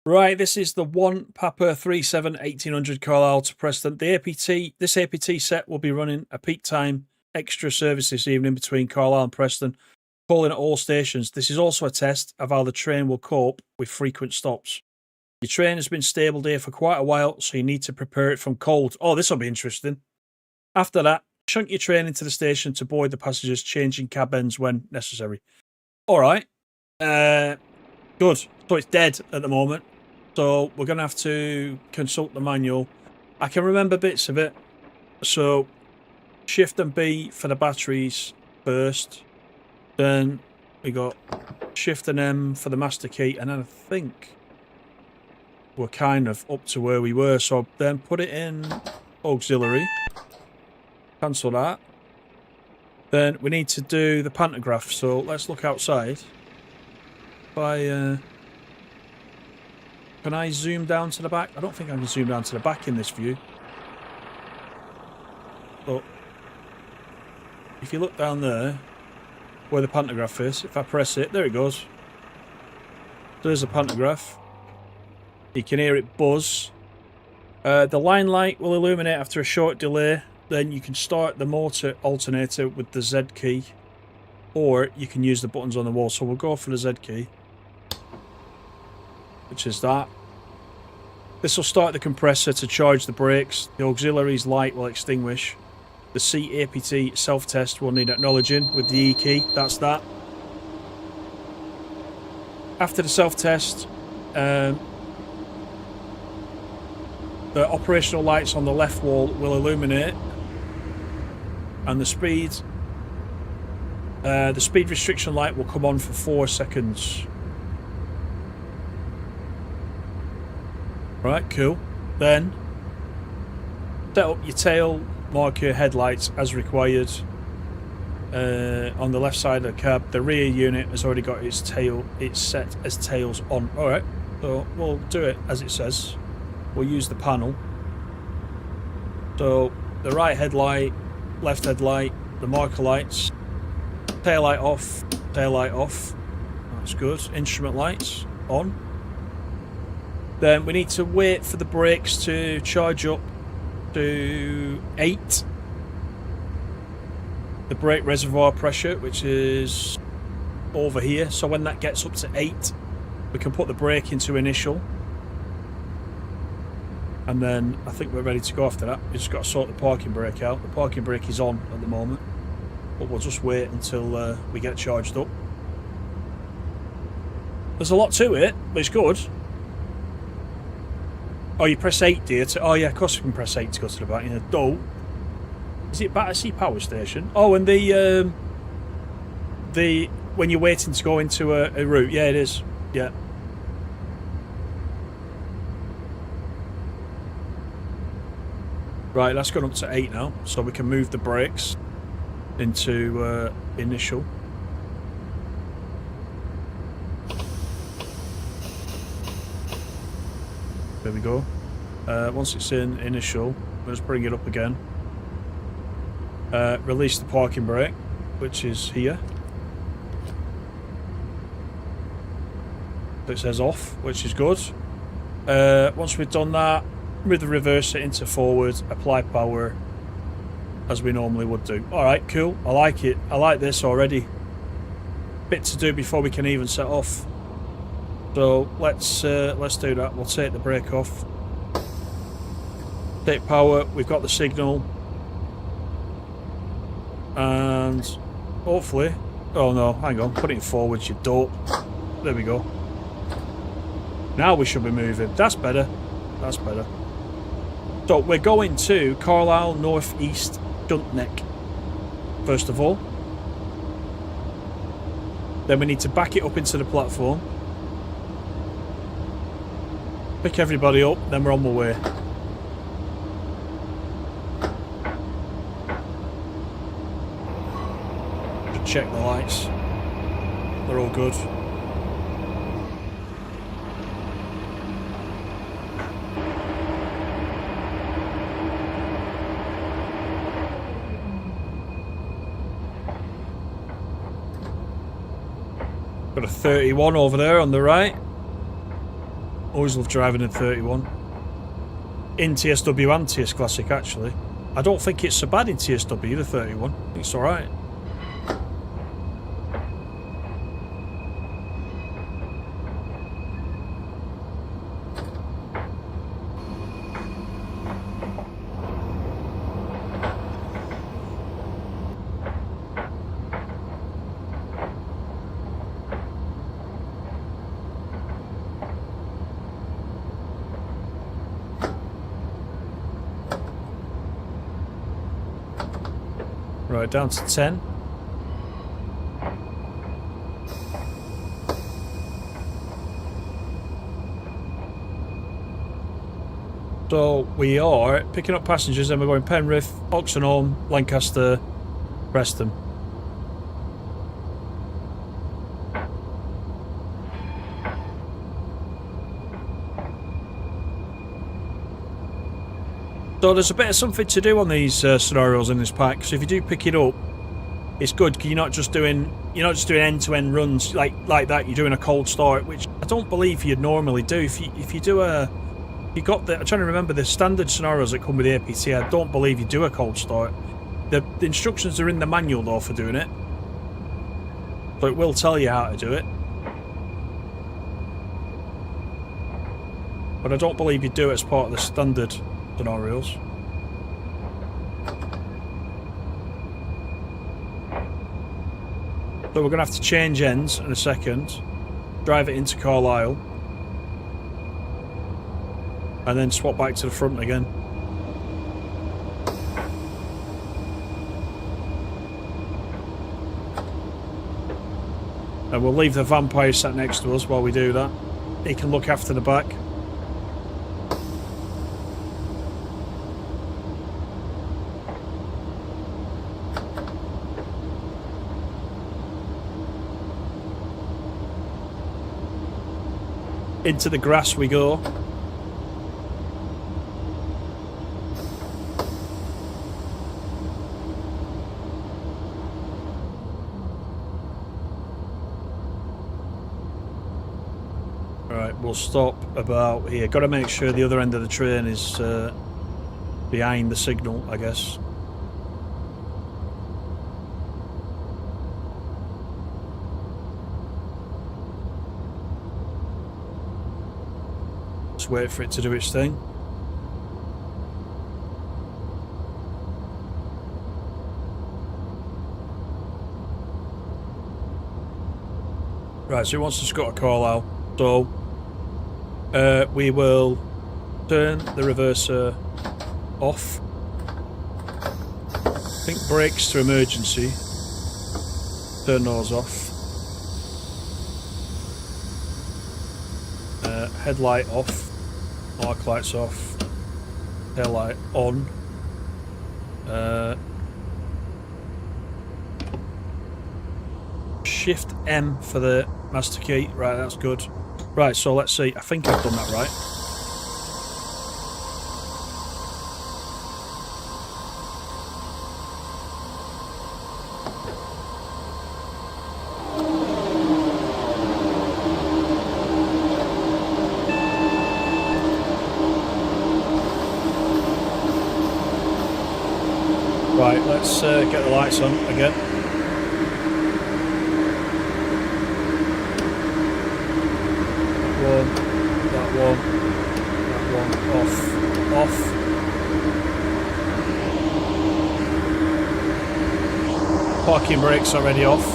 Right, this is the 1 Papa 37 1800 Carlisle to Preston. This APT set will be running a peak time extra service this evening between Carlisle and Preston, calling at all stations. This is also a test of how the train will cope with frequent stops. Your train has been stabled here for quite a while, so you need to prepare it from cold. Oh, this will be interesting. After that, chunk your train into the station to avoid the passengers changing cab ends when necessary. All right. Good. So it's dead at the moment. So we're going to have to consult the manual. I can remember bits of it. So Shift and B for the batteries first. Then we got Shift and M for the master key. And then I think we're kind of up to where we were. So then put it in auxiliary. Cancel that. Then we need to do the pantograph. So let's look outside. If I... Can I zoom down to the back? I don't think I can zoom down to the back in this view. But if you look down there, where the pantograph is, if I press it, there it goes. There's a pantograph. You can hear it buzz. The line light will illuminate after a short delay. Then you can start the motor alternator with the Z key. Or you can use the buttons on the wall. So we'll go for the Z key, which is that. This will start the compressor to charge the brakes. The auxiliaries light will extinguish. The C APT self-test will need acknowledging with the E key. That's that. After the self-test, the operational lights on the left wall will illuminate, and the speed restriction light will come on for 4 seconds. Right, cool. Then set up your tail marker headlights as required on the left side of the cab. The rear unit has already got its set as tails on. Alright, so we'll do it as it says. We'll use the panel. So the right headlight, left headlight, the marker lights, tail light off, that's good. Instrument lights on. Then we need to wait for the brakes to charge up to 8. The brake reservoir pressure, which is over here. So when that gets up to 8, we can put the brake into initial. And then I think we're ready to go after that. We just got to sort the parking brake out. The parking brake is on at the moment, but we'll just wait until we get charged up. There's a lot to it, but it's good. Oh, you press 8, dear. Oh, yeah, of course you can press 8 to go to the back. Oh, is it Battersea Power Station? Oh, and the when you're waiting to go into a route. Yeah, it is. Yeah. Right, that's gone up to 8 now, so we can move the brakes into initial. There we go. Once it's in initial, let's bring it up again. Release the parking brake, which is here. It says off, which is good. Once we've done that, with the reverser into forward, apply power as we normally would do. Alright, cool. I like it. I like this already. Bit to do before we can even set off. So let's do that. We'll take the brake off. Take power. We've got the signal. And hopefully... Oh no, hang on. Put it in forwards, you dope. There we go. Now we should be moving. That's better. That's better. So we're going to Carlisle North East Shuntneck, first of all. Then we need to back it up into the platform. Pick everybody up, then we're on the way. check the lights. They're all good. Got a 31 over there on the right. Always love driving in 31. In TSW and TS Classic, actually. I don't think it's so bad in TSW, the 31. I think it's alright. Right, down to 10. So we are picking up passengers and we're going Penrith, Oxenholme, Lancaster, Preston. So there's a bit of something to do on these scenarios in this pack. So if you do pick it up, it's good because you're not just doing end-to-end runs like that. You're doing a cold start, which I don't believe you'd normally do. If you do I'm trying to remember the standard scenarios that come with the APT. I don't believe you do a cold start. The instructions are in the manual though for doing it, so it will tell you how to do it. But I don't believe you do it as part of the standard scenarios. So we're going to have to change ends in a second, drive it into Carlisle, and then swap back to the front again. And we'll leave the vampire sat next to us while we do that. He can look after the back. Into the grass we go. Right, we'll stop about here. Got to make sure the other end of the train is behind the signal, I guess. Wait for it to do its thing. Right, so it wants us to go to Carlisle. So we will turn the reverser off. I think brakes to emergency. Turn those off. Headlight off. Arc lights off, tail light on, Shift M for the master key, right, that's good. Right, so let's see, I think I've done that right. Right, let's get the lights on again. That one, off. Parking brakes already off.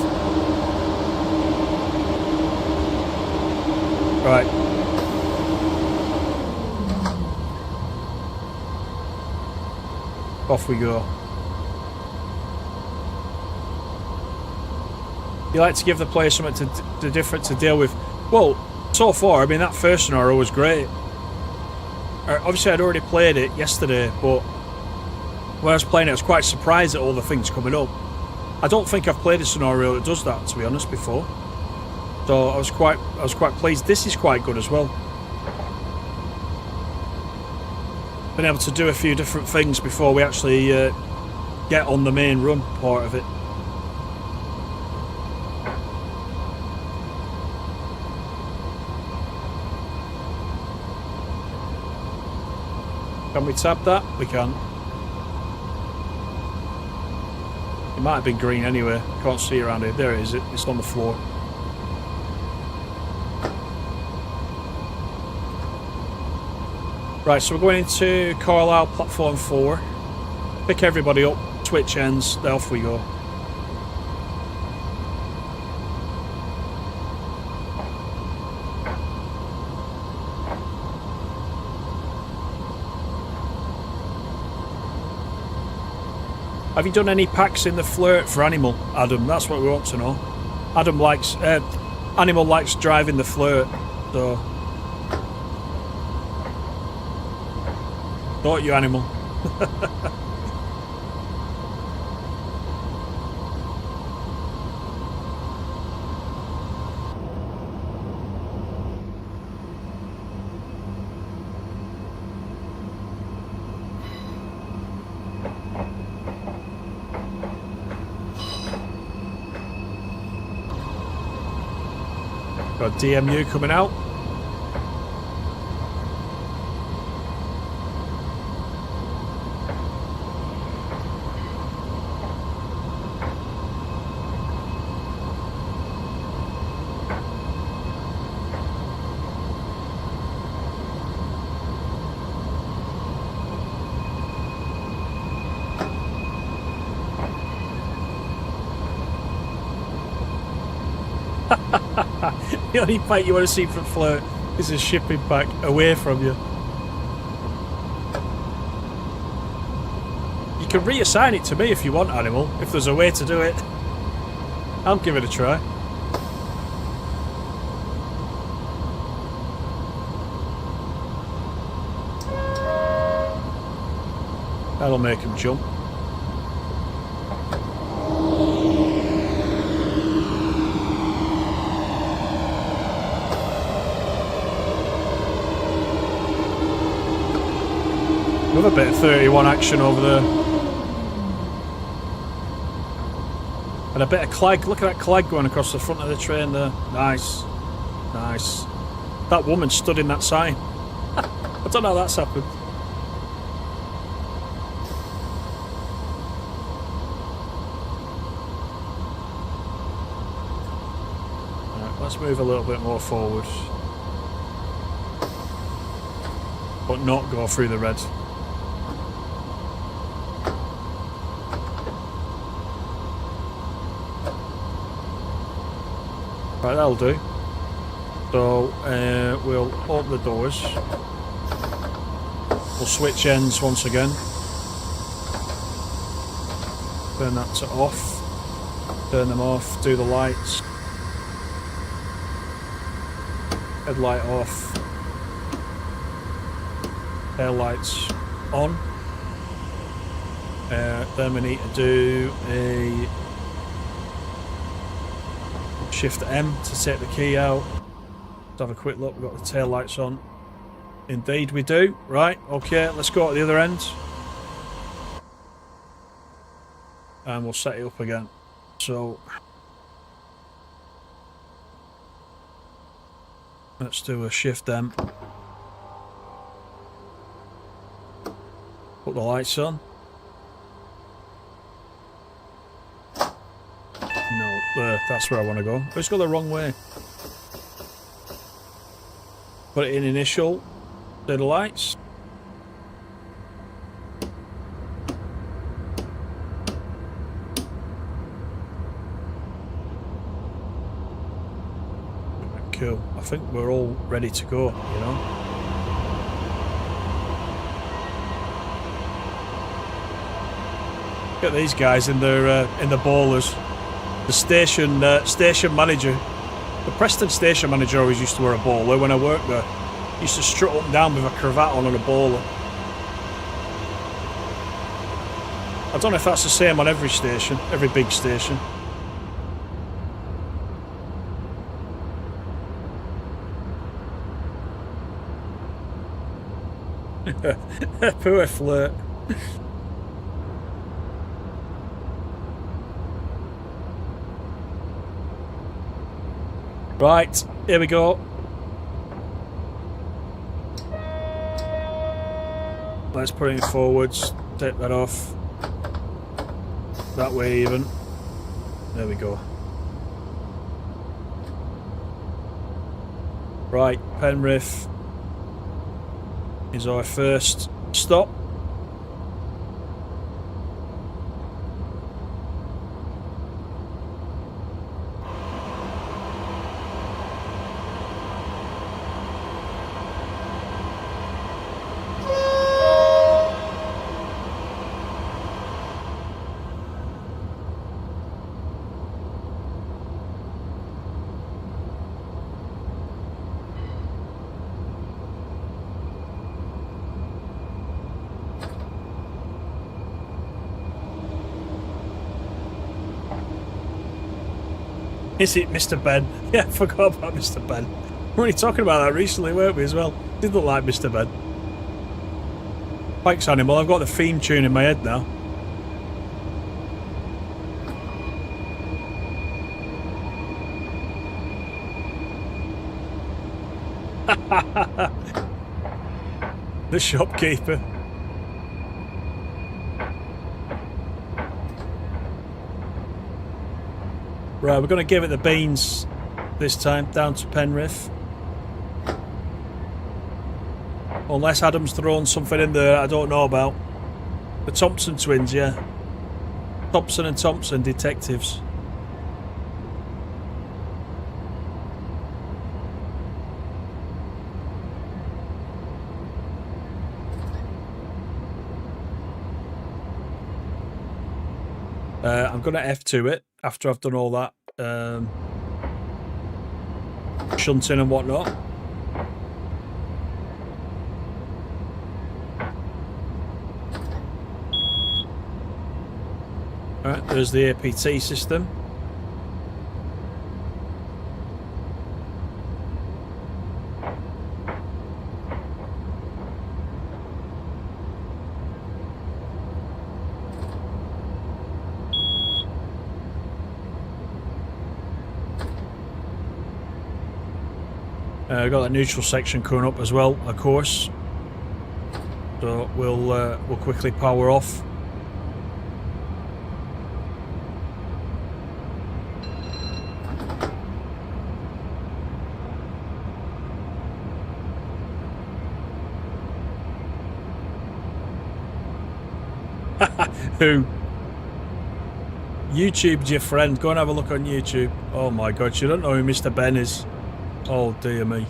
Right. Off we go. You like to give the player something to different to deal with. Well, so far, I mean, that first scenario was great. Obviously, I'd already played it yesterday, but when I was playing it, I was quite surprised at all the things coming up. I don't think I've played a scenario that does that, to be honest, before. So I was quite pleased. This is quite good as well. Been able to do a few different things before we actually get on the main run part of it. Can we tab that? We can. It might have been green anyway. Can't see around here. There it is. It's on the floor. Right, so we're going into Carlisle platform 4. Pick everybody up. Switch ends. Off we go. Have you done any packs in the flirt for Animal, Adam? That's what we want to know. Animal likes driving the flirt, so don't you, Animal? Got DMU coming out. The only pack you want to see from Flirt is a shipping pack away from you. You can reassign it to me if you want, Animal, if there's a way to do it. I'll give it a try. That'll make him jump. Another bit of 31 action over there. And a bit of clag. Look at that clag going across the front of the train there. Nice. Nice. That woman stood in that sign. I don't know how that's happened. Right, let's move a little bit more forward. But not go through the red. Right, that'll do. So we'll open the doors. We'll switch ends once again. Turn that to off. Turn them off. Do the lights. Headlight off. Tail lights on. Then we need to do a Shift M to take the key out. Let's have a quick look. We've got the tail lights on. Indeed we do. Right, okay, let's go to the other end. And we'll set it up again. So let's do a Shift M. Put the lights on. That's where I want to go. Let's go the wrong way. Put it in initial. Do the lights. Cool. I think we're all ready to go, you know. Look at these guys in their bowlers. The station manager, the Preston station manager always used to wear a bowler when I worked there. He used to strut up and down with a cravat on and a bowler. I don't know if that's the same on every station, every big station. Poor flirt. Right, here we go. Let's put it forwards, take that off. That way even. There we go. Right, Penrith is our first stop. Is it Mr. Ben? Yeah, I forgot about Mr. Ben. We were only talking about that recently, weren't we, as well? Did look like Mr. Ben. Thanks, Animal. I've got the theme tune in my head now. The shopkeeper. Right, we're going to give it the beans this time, down to Penrith. Unless Adam's thrown something in there I don't know about. The Thompson twins, yeah. Thompson and Thompson detectives. I'm going to F2 it after I've done all that shunting and whatnot. Alright, there's the APT system. Got the neutral section coming up as well, of course. So we'll quickly power off. Who? YouTube's your friend. Go and have a look on YouTube. Oh my god, you don't know who Mr. Ben is. Oh dear me.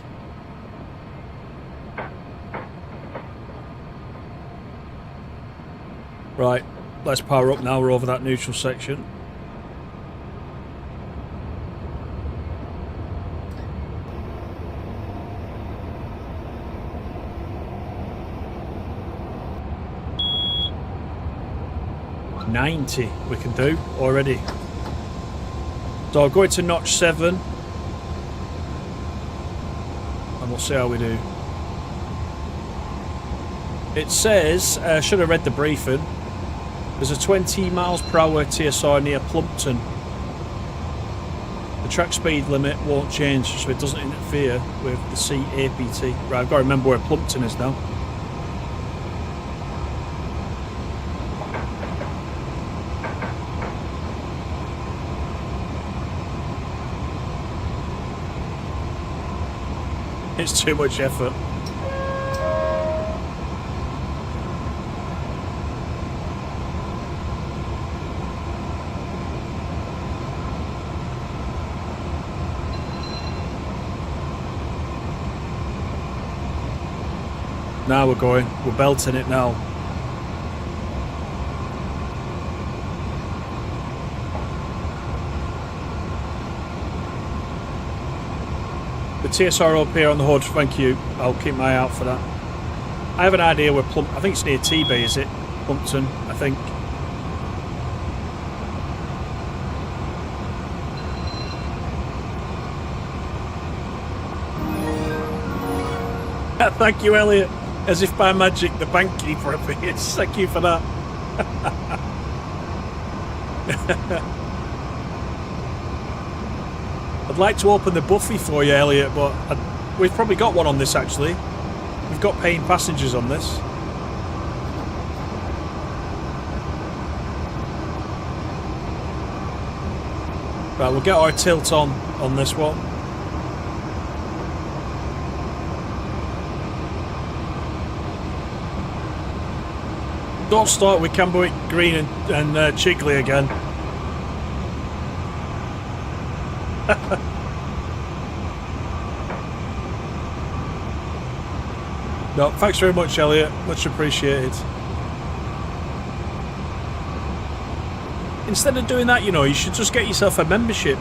Right, let's power up now. We're over that neutral section. $90 we can do already. So I'll go into notch 7 and we'll see how we do. It says, I should have read the briefing, there's a 20 miles per hour TSR near Plumpton. The track speed limit won't change so it doesn't interfere with the CAPT. Right, I've got to remember where Plumpton is now. It's too much effort. Now we're going. We're belting it now. The TSR up here on the hood, thank you. I'll keep my eye out for that. I have an idea where I think it's near T-Bay, is it? Plumpton, I think. Thank you, Elliot. As if by magic, the bank keeper appears. Thank you for that. I'd like to open the Buffy for you, Elliot, but we've probably got one on this, actually. We've got paying passengers on this. Right, we'll get our tilt on this one. Don't start with Camberwick Green and Chigley again. No, thanks very much, Elliot. Much appreciated. Instead of doing that, you know, you should just get yourself a membership.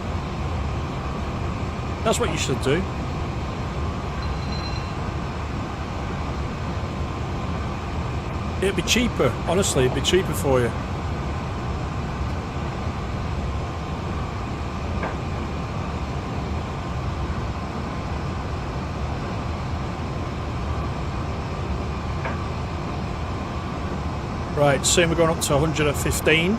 That's what you should do. It'd be cheaper, honestly, it'd be cheaper for you. Right, soon we're going up to 115.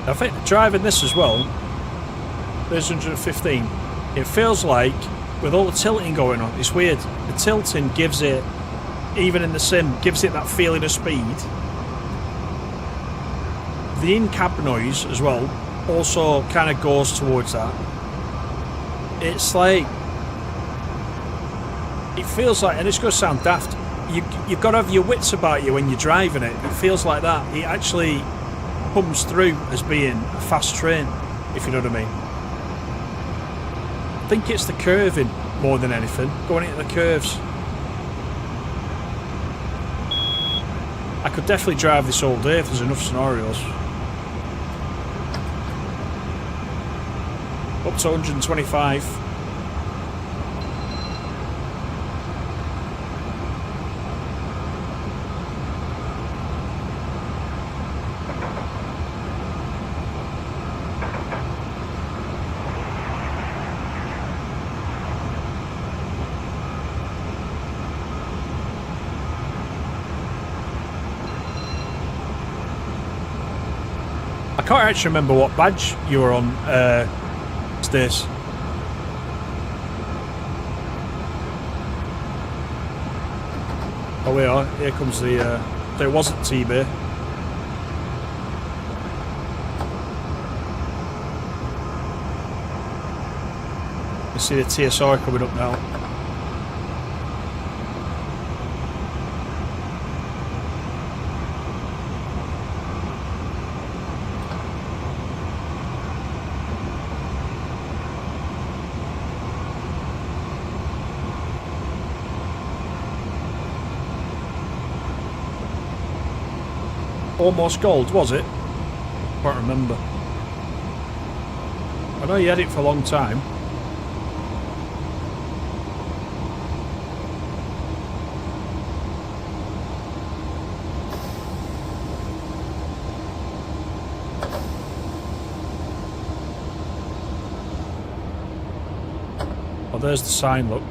I think driving this as well, there's 115, it feels like, with all the tilting going on, it's weird, the tilting gives it, even in the sim, gives it that feeling of speed. The in-cab noise as well also kind of goes towards that. It's like, it feels like, and it's going to sound daft, you've got to have your wits about you when you're driving it. It feels like that. It actually comes through as being a fast train, if you know what I mean. I think it's the curving more than anything, going into the curves. I could definitely drive this all day if there's enough scenarios. Up to 125. I can't actually remember what badge you were on, Stace. Oh, we are. Here comes the. There wasn't T-Bay. You see the TSR coming up now. Almost gold, was it? Can't remember. I know you had it for a long time. Oh, there's the sign, look.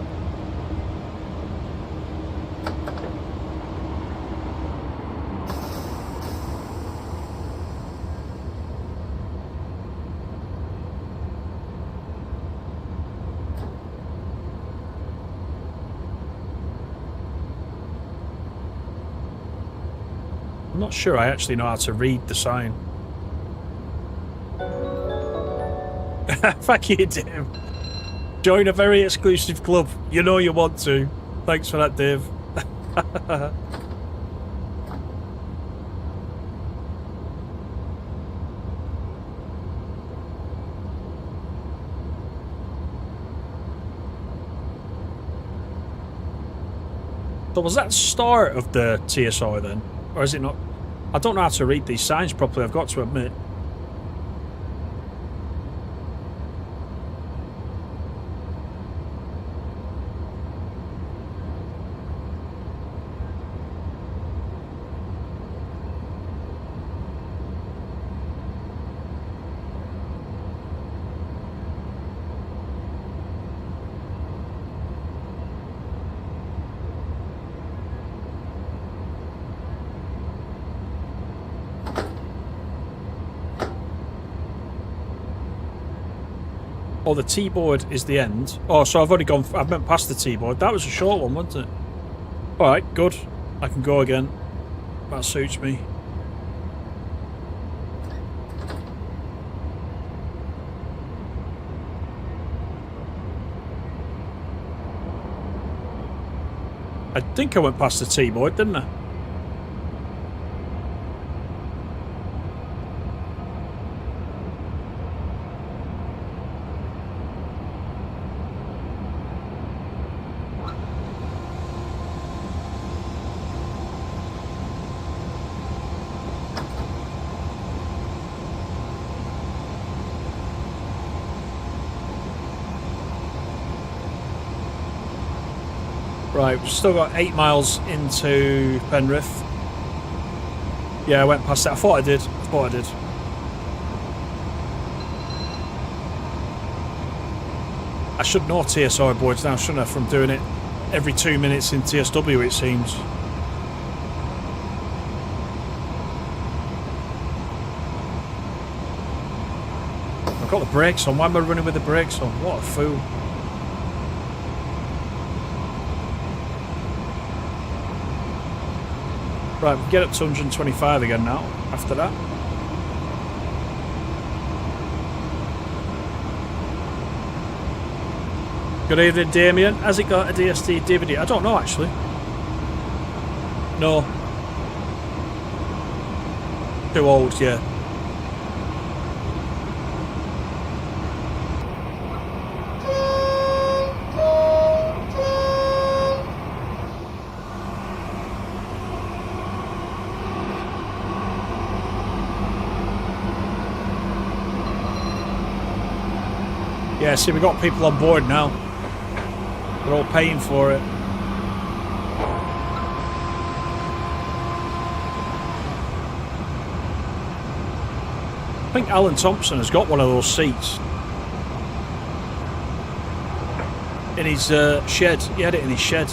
I'm not sure I actually know how to read the sign. Thank you, Dave. Join a very exclusive club. You know you want to. Thanks for that, Dave. So was that the start of the TSI then? Or is it not? I don't know how to read these signs properly, I've got to admit. Oh, the T-board is the end. Oh, so I've already gone... I've went past the T-board. That was a short one, wasn't it? Alright, good. I can go again. That suits me. I think I went past the T-board, didn't I? Right, we've still got 8 miles into Penrith. Yeah, I went past it. I thought I did. I should know TSI boards now, shouldn't I, from doing it every 2 minutes in TSW, it seems. I've got the brakes on. Why am I running with the brakes on? What a fool. Right, we get up to 125 again now, after that. Good evening, Damien. Has it got a DST DVD? I don't know, actually. No. Too old, yeah. Yeah, see, we've got people on board now. They're all paying for it. I think Alan Thompson has got one of those seats in his shed. He had it in his shed.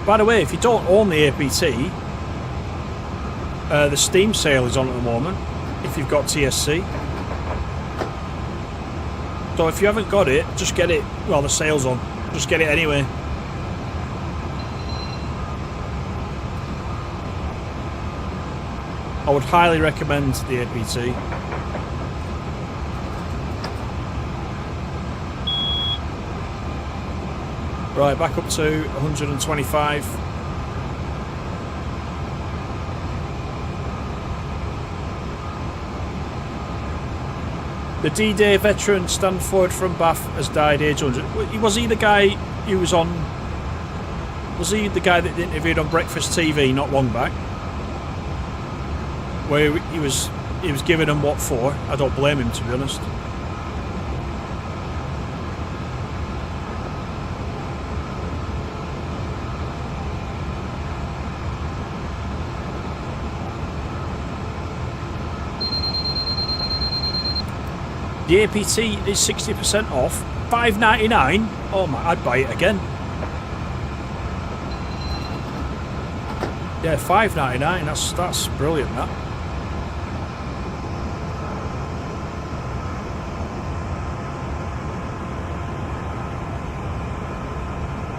By the way, if you don't own the APT, the Steam sale is on at the moment, if you've got TSC. So if you haven't got it, just get it. Well, the sale's on. Just get it anyway. I would highly recommend the APT. Right, back up to 125. The D-Day veteran Stanford from Bath has died age 100. Was he the guy who was on... Was he the guy that interviewed on Breakfast TV not long back? Where he was giving them what for? I don't blame him, to be honest. The APT is 60% off, $5.99. Oh my, I'd buy it again. Yeah, $5.99. That's brilliant. That.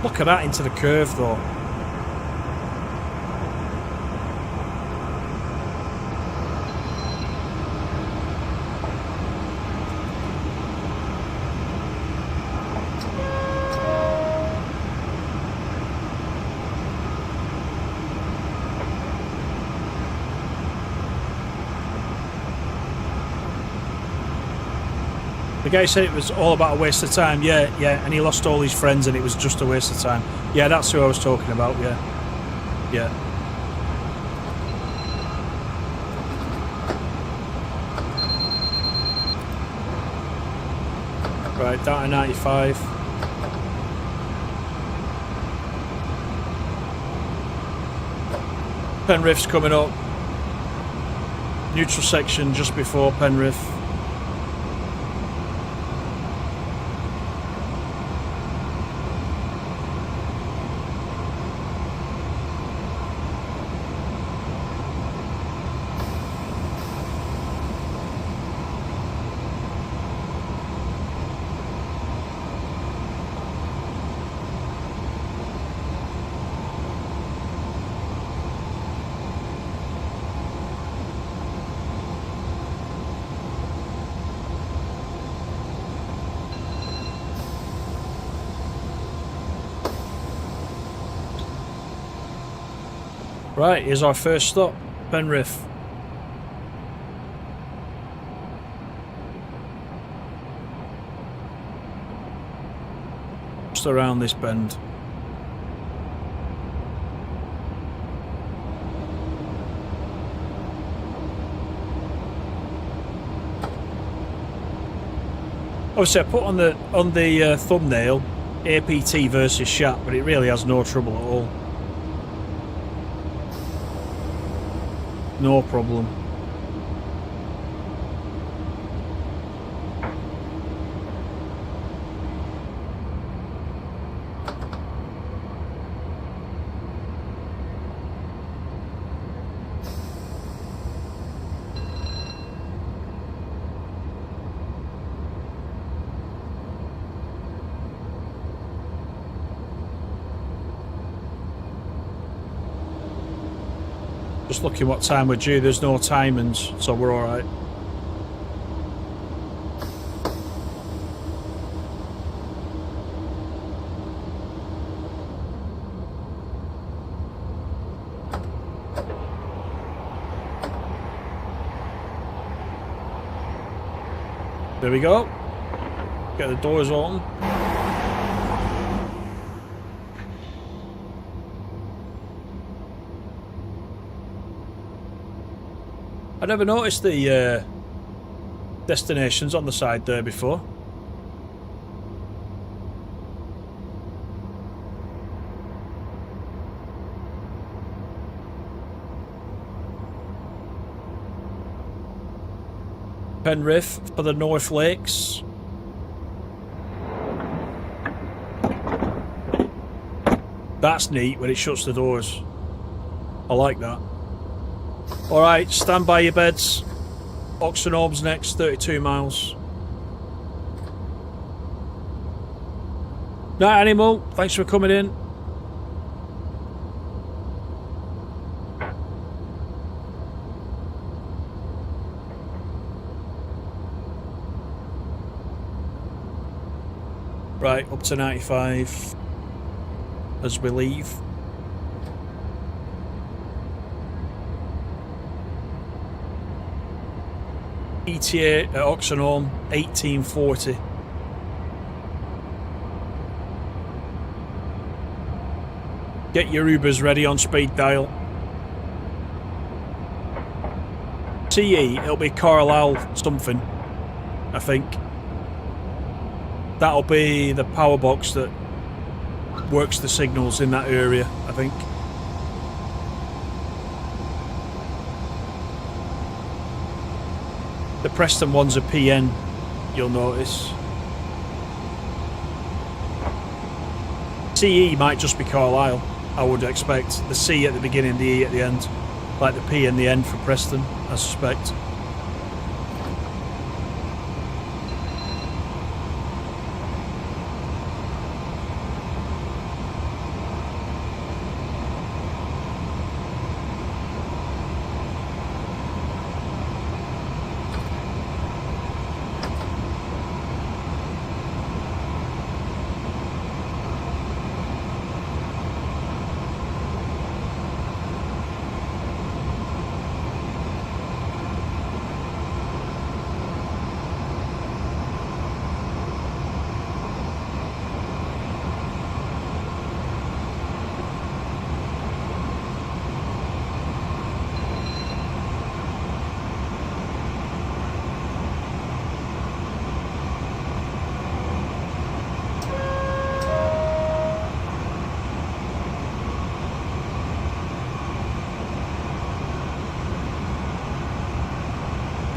Look at that into the curve, though. The guy said it was all about a waste of time. Yeah, yeah, and he lost all his friends and it was just a waste of time. Yeah, that's who I was talking about, yeah. Yeah. Right, down to 95. Penrith's coming up. Neutral section just before Penrith. Right, here's our first stop, Penrith. Just around this bend. Obviously, I put on the thumbnail APT versus Shap, but it really has no trouble at all. No problem. Just looking what time we're due, there's no timings, so we're alright. There we go. Get the doors open. I never noticed the destinations on the side there before. Penrith for the North Lakes. That's neat when it shuts the doors. I like that. Alright, stand by your beds. Oxenholme's next, 32 miles. Night Animal, thanks for coming in. Right, up to 95 as we leave. ETA at Oxenholme, 1840. Get your Ubers ready on speed dial. CE, it'll be Carlisle something, I think. That'll be the power box that works the signals in that area, I think. The Preston one's a PN, you'll notice. CE might just be Carlisle, I would expect. The C at the beginning, the E at the end. Like the P and the N for Preston, I suspect.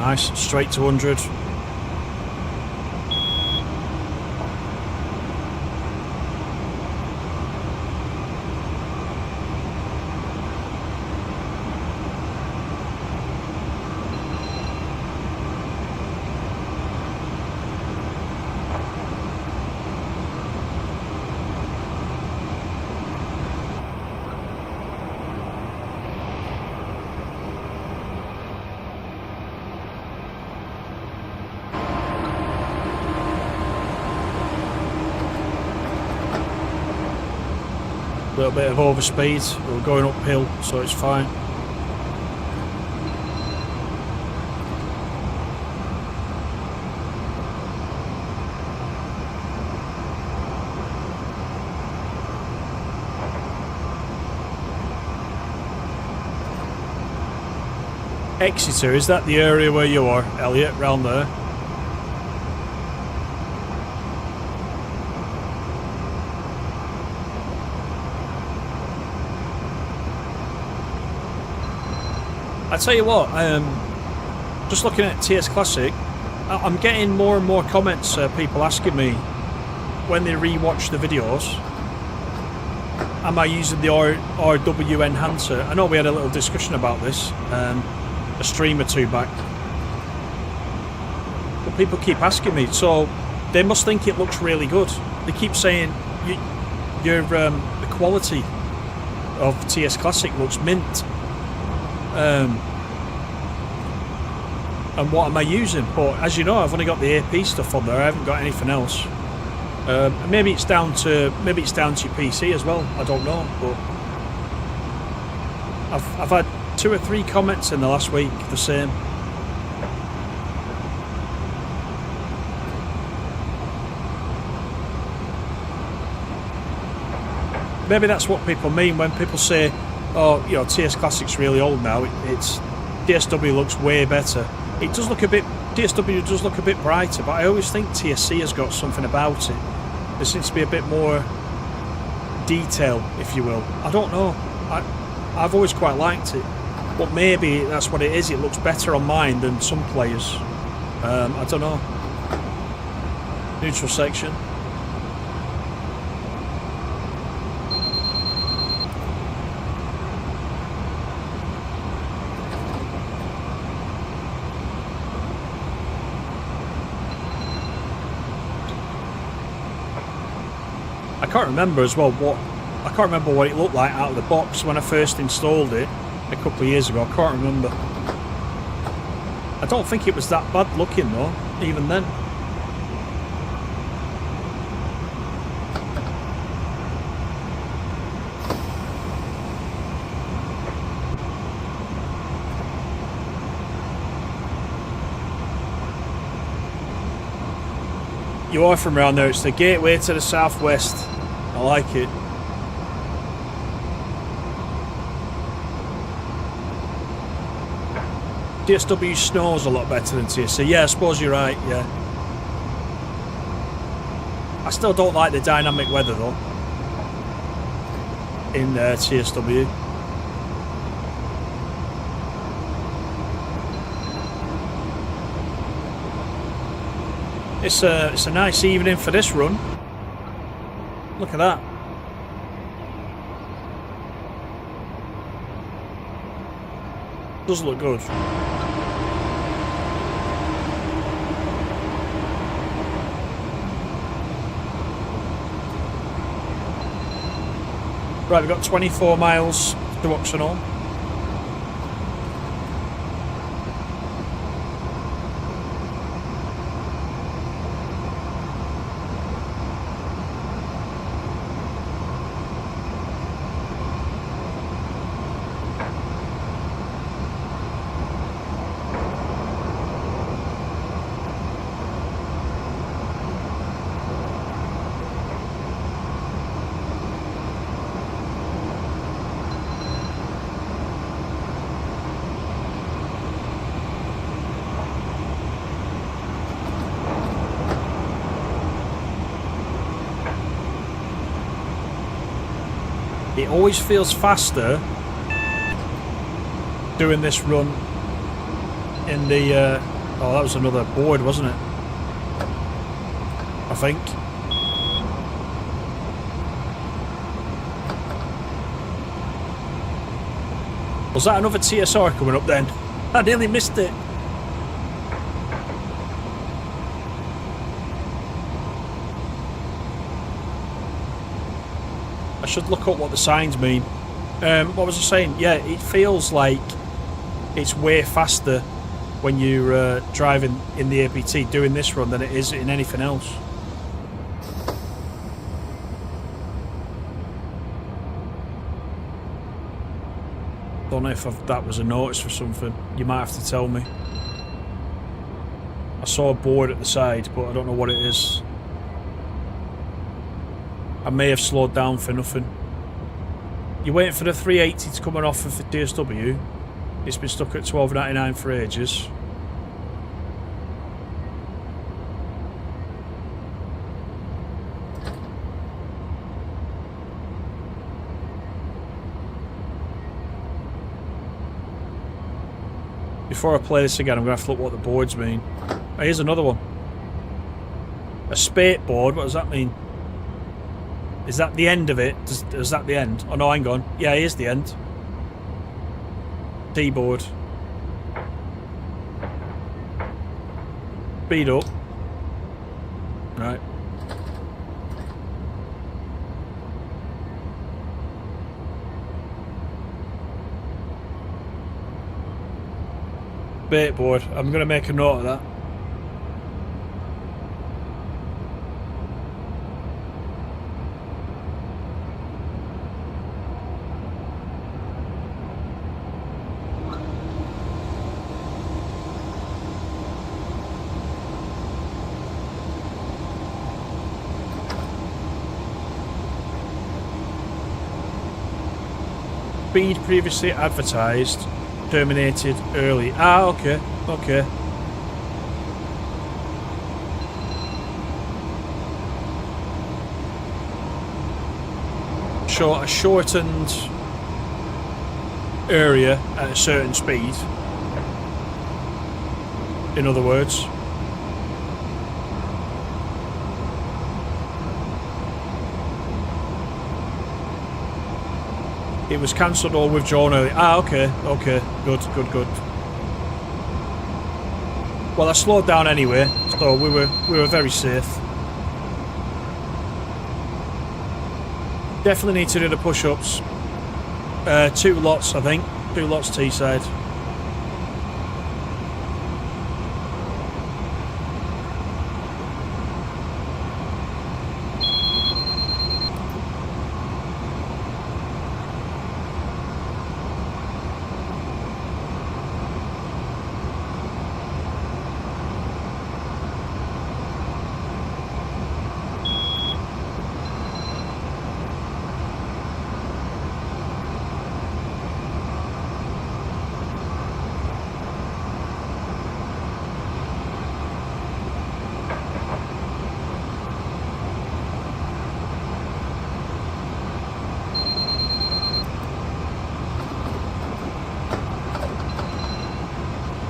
Nice, straight to 100. A little bit of overspeed, we're going uphill, so it's fine. Exeter, is that the area where you are, Elliot, round there? I tell you what, just looking at TS Classic, I'm getting more and more comments, people asking me when they re-watch the videos, am I using the RW enhancer? I know we had a little discussion about this a stream or two back, but people keep asking me, so they must think it looks really good. They keep saying the quality of TS Classic looks mint. And what am I using? But as you know, I've only got the AP stuff on there. I haven't got anything else. Maybe it's down to your PC as well. I don't know, but I've had 2 or 3 comments in the last week the same. Maybe that's what people mean when people say, "Oh, you know, TS Classic's really old now. It's TSW looks way better." It does look a bit. TSW does look a bit brighter, but I always think TSC has got something about it. There seems to be a bit more detail, if you will. I don't know. I've always quite liked it, but maybe that's what it is. It looks better on mine than some players. I don't know. Neutral section. I can't remember as well what it looked like out of the box when I first installed it a couple of years ago. I can't remember. I don't think it was that bad looking though, even then. You are from around there. It's the gateway to the southwest. I like it. TSW snows a lot better than TSC. Yeah, I suppose you're right, yeah. I still don't like the dynamic weather though in TSW. It's a nice evening for this run. Look at that. Does look good. Right, we've got 24 miles to Oxenholme. It always feels faster doing this run in the... oh, that was another board, wasn't it? I think. Was that another TSR coming up then? I nearly missed it. I should look up what the signs mean. What was I saying? Yeah, it feels like it's way faster when you're driving in the APT doing this run than it is in anything else. Don't know if that was a notice for something. You might have to tell me. I saw a board at the side, but I don't know what it is. I may have slowed down for nothing. You're waiting for the 380 to come off of the DSW. It's been stuck at $12.99 for ages. Before I play this again, I'm going to have to look what the boards mean. Oh, here's another one. A spate board, what does that mean? Is that the end of it? Is that the end? Oh no, hang on. Yeah, here's the end. D-board. Speed up. Right. Bait board. I'm going to make a note of that. Speed previously advertised terminated early. Ah, okay, okay. A shortened area at a certain speed. In other words. It was cancelled or withdrawn early. Ah, okay, okay, good, good, good. Well, I slowed down anyway, so we were very safe. Definitely need to do the push-ups. 2 lots, I think. 2 lots T-side.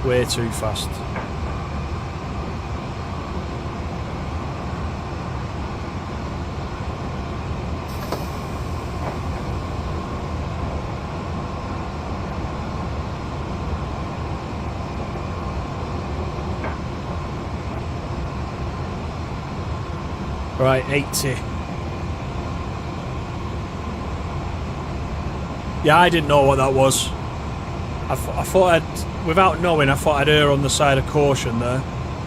Way too fast. Right, 80. Yeah, I didn't know what that was. I thought I'd, without knowing, I thought I'd err on the side of caution there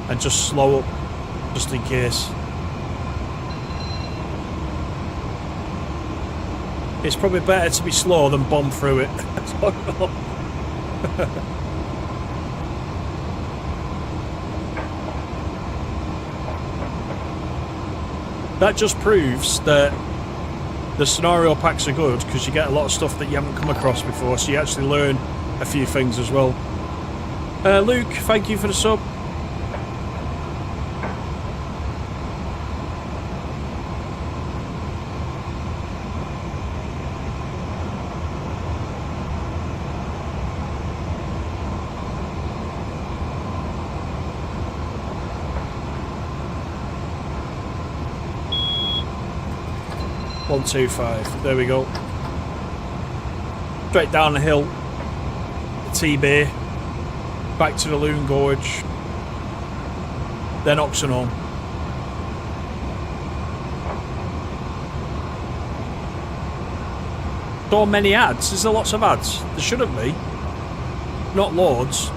and just slow up, just in case. It's probably better to be slow than bomb through it. That just proves that the scenario packs are good because you get a lot of stuff that you haven't come across before, so you actually learn a few things as well. Luke, thank you for the sub. 125. There we go. Straight down the hill. The T-Bay. Back to the Loon Gorge. Then Oxenholme. So many ads. Is there lots of ads? There shouldn't be. Not loads.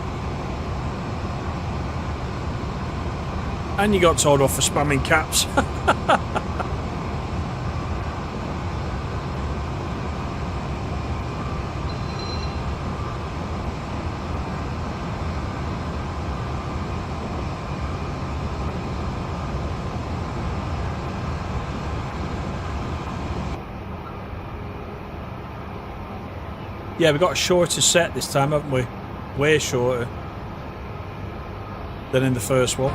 And you got told off for spamming caps. Yeah, we got a shorter set this time, haven't we? Way shorter than in the first one.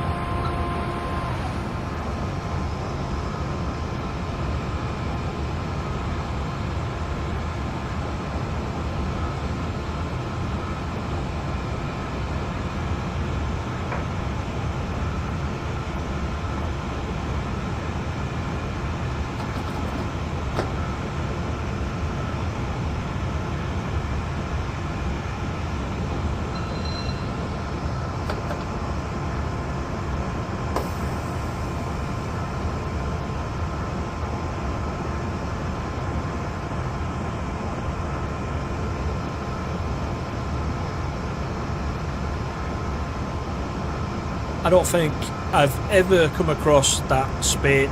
I don't think I've ever come across that spate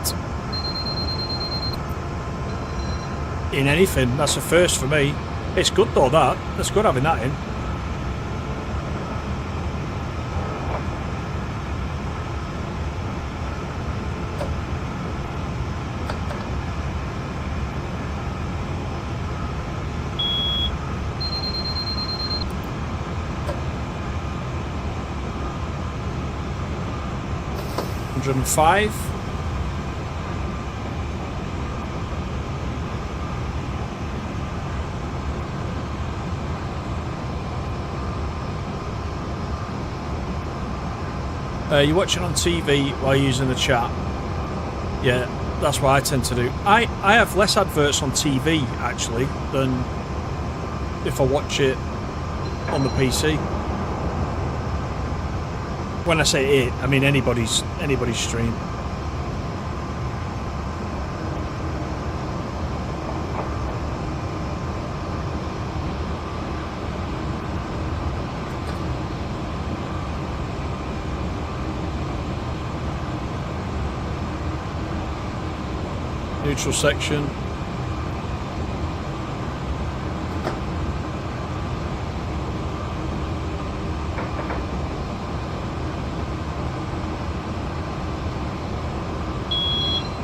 in anything. That's a first for me. It's good though, that's good having that in. $105. You're watching on TV while using the chat. Yeah, that's what I tend to do. I have less adverts on TV actually than if I watch it on the PC. When I say it, I mean anybody's stream. Neutral section.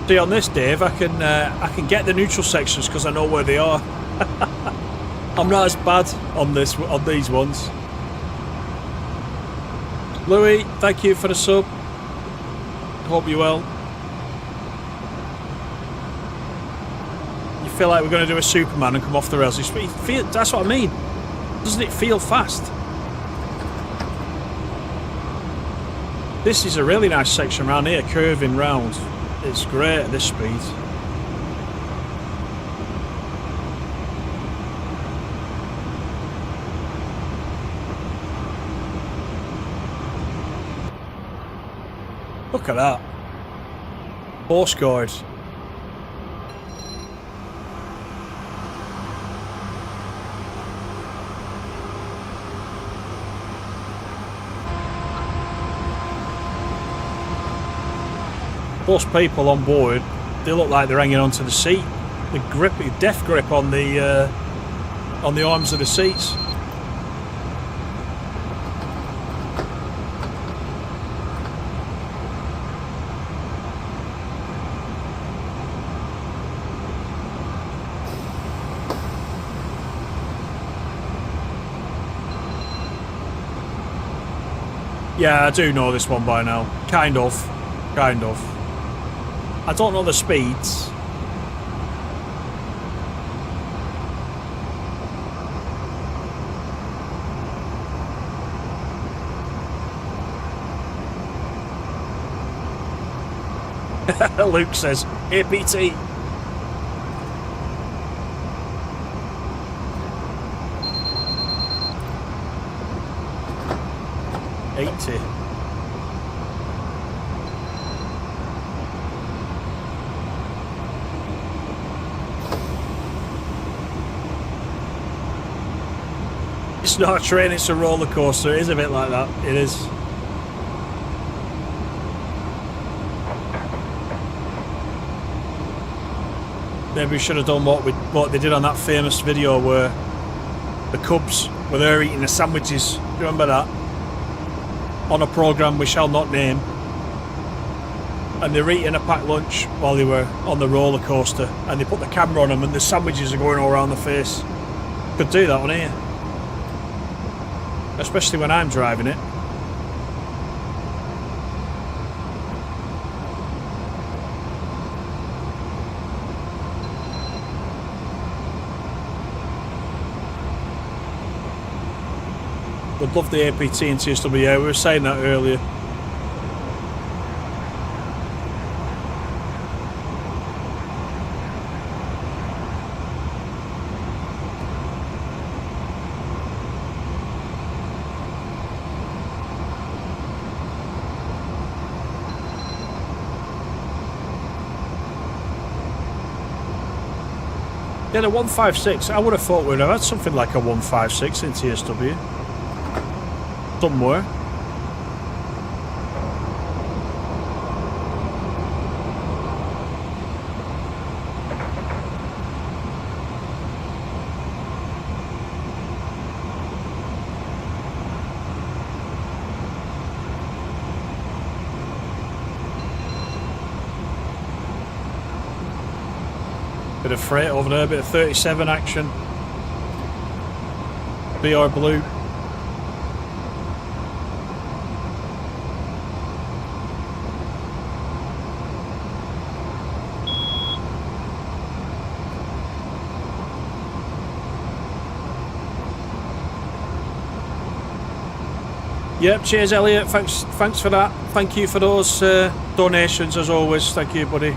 See, on this, Dave, I can get the neutral sections because I know where they are. I'm not as bad on these ones. Louis, thank you for the sub. Hope you're well. You feel like we're going to do a Superman and come off the rails. That's what I mean. Doesn't it feel fast? This is a really nice section around here, curving round. It's great at this speed. Look at that. Horse guard. Those people on board, they look like they're hanging onto the seat. The grip, death grip on the arms of the seats. Yeah, I do know this one by now. Kind of. I don't know the speeds. Luke says, APT. 80. It's not a train, it's a roller coaster. It is a bit like that. It is. Maybe we should have done what they did on that famous video where the Cubs were there eating the sandwiches. Do you remember that? On a programme we shall not name. And they were eating a packed lunch while they were on the roller coaster, and they put the camera on them and the sandwiches are going all around the face. Could do that on here. Especially when I'm driving it. Would love the APT and TSW. Yeah, we were saying that earlier. Yeah, the 156. I would have thought we'd have had something like a 156 in TSW. Somewhere. Bit of freight over there, bit of 37 action. BR Blue. Yep, cheers Elliot, thanks for that. Thank you for those donations as always. Thank you, buddy.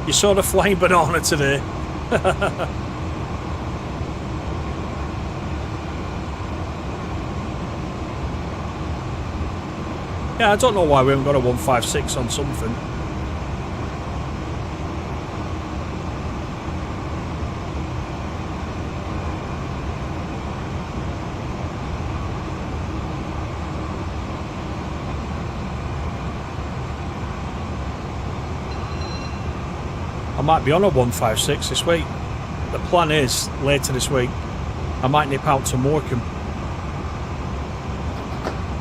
You saw the flying banana today. Yeah, I don't know why we haven't got a 156 on something. I might be on a 156 this week. The plan is, later this week, I might nip out to Morecambe.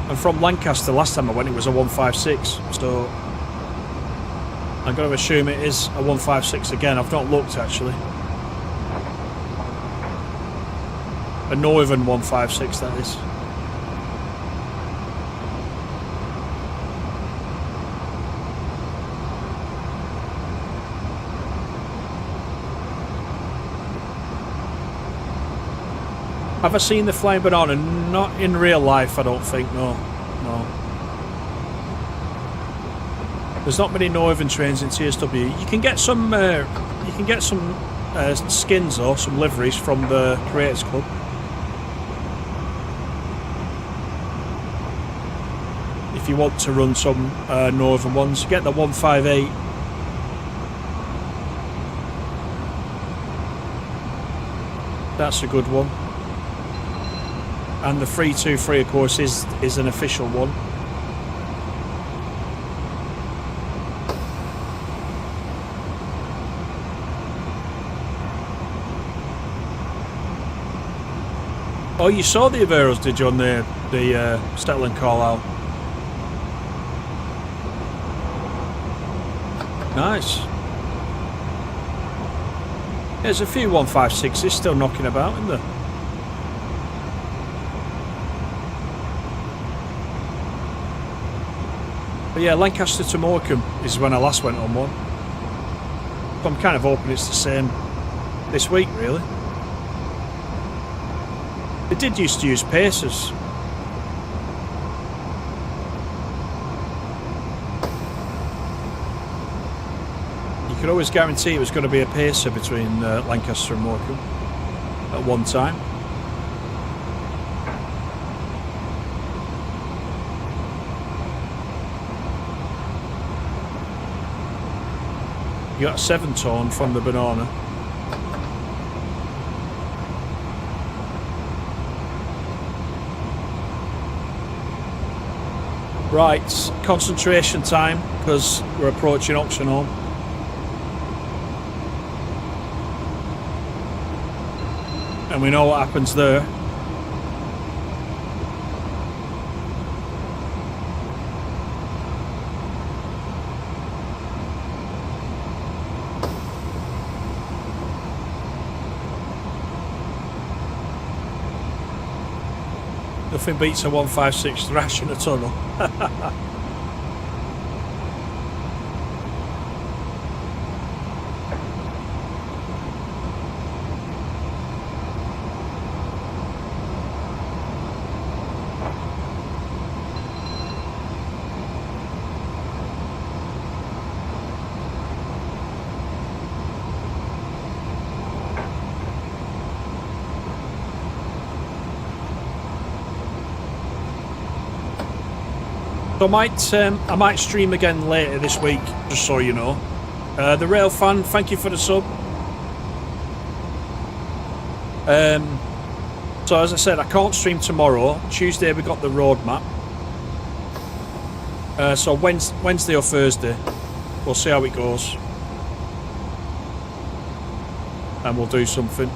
And from Lancaster, last time I went, it was a 156. So I'm going to assume it is a 156 again. I've not looked, actually. A Northern 156, that is. Have I seen the flying banana? Not in real life, I don't think. No. There's not many Northern trains in TSW. You can get some. Skins or some liveries from the Creators Club. If you want to run some Northern ones, get the 158. That's a good one. And the 323, of course, is an official one. Oh, you saw the Averos, did you, on the Stetland call out? Nice. There's a few 156s still knocking about, isn't there? But yeah, Lancaster to Morecambe is when I last went on one. So I'm kind of hoping it's the same this week, really. They did used to use Pacers. You could always guarantee it was going to be a pacer between Lancaster and Morecambe at one time. You got a 7-tone from the banana. Right, concentration time, because we're approaching Oxenholme. And we know what happens there. Nothing beats a 156 thrash in a tunnel. So I might stream again later this week, just so you know. The Rail Fan, thank you for the sub. So as I said, I can't stream tomorrow. Tuesday we got the roadmap. So Wednesday or Thursday, we'll see how it goes, and we'll do something.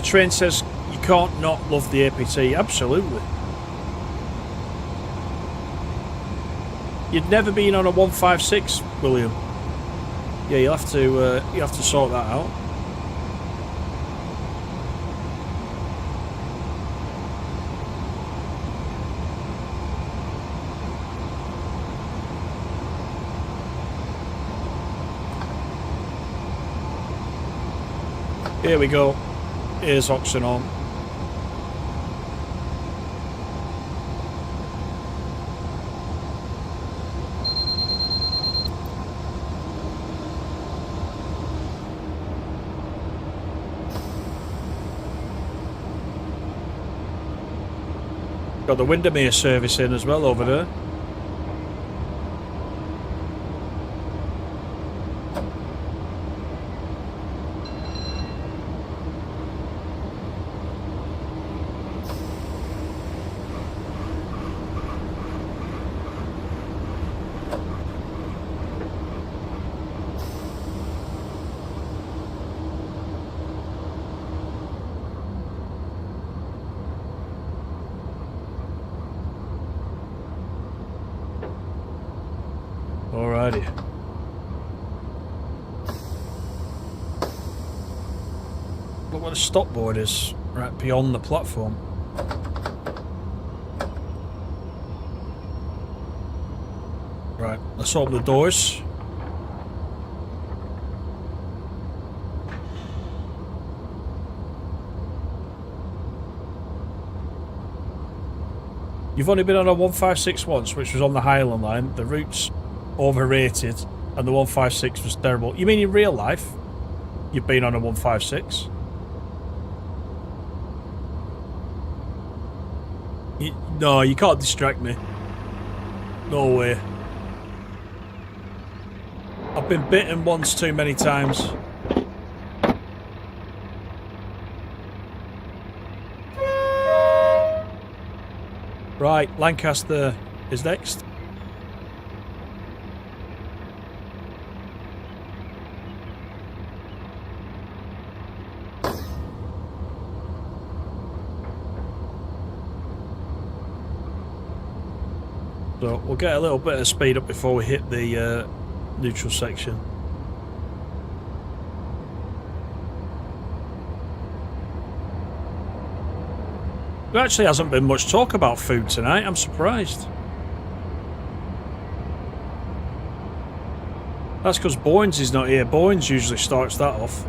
Train says you can't not love the APT. Absolutely. You'd never been on a 156, William. Yeah, you have to sort that out. Here we go. Here's Oxenholme. Got the Windermere service in as well over there. Alrighty. Look what the stop board is, right beyond the platform. Right, let's open the doors. You've only been on a 156 once, which was on the Highland line. The route's overrated, and the 156 was terrible. You mean in real life? You've been on a 156? No, you can't distract me. No way. I've been bitten once too many times. Right, Lancaster is next. So we'll get a little bit of speed up before we hit the neutral section. There actually hasn't been much talk about food tonight, I'm surprised. That's because Boynes is not here. Boynes usually starts that off.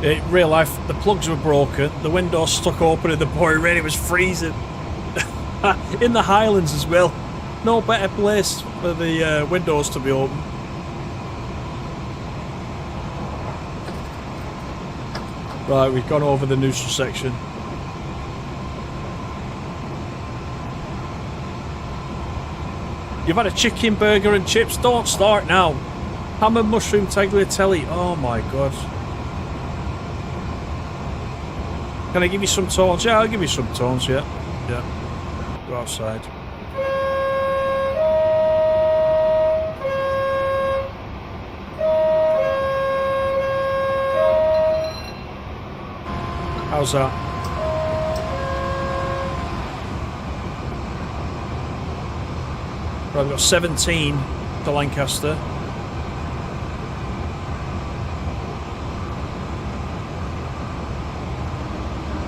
In real life, the plugs were broken, the windows stuck open in the pouring rain, it was freezing. In the Highlands as well. No better place for the windows to be open. Right, we've gone over the neutral section. You've had a chicken burger and chips? Don't start now. Ham and mushroom tagliatelle. Oh my god. Can I give you some tones? Yeah, I'll give you some tones, yeah. Yeah. Go outside. How's that? Right, we've got 17 to Lancaster.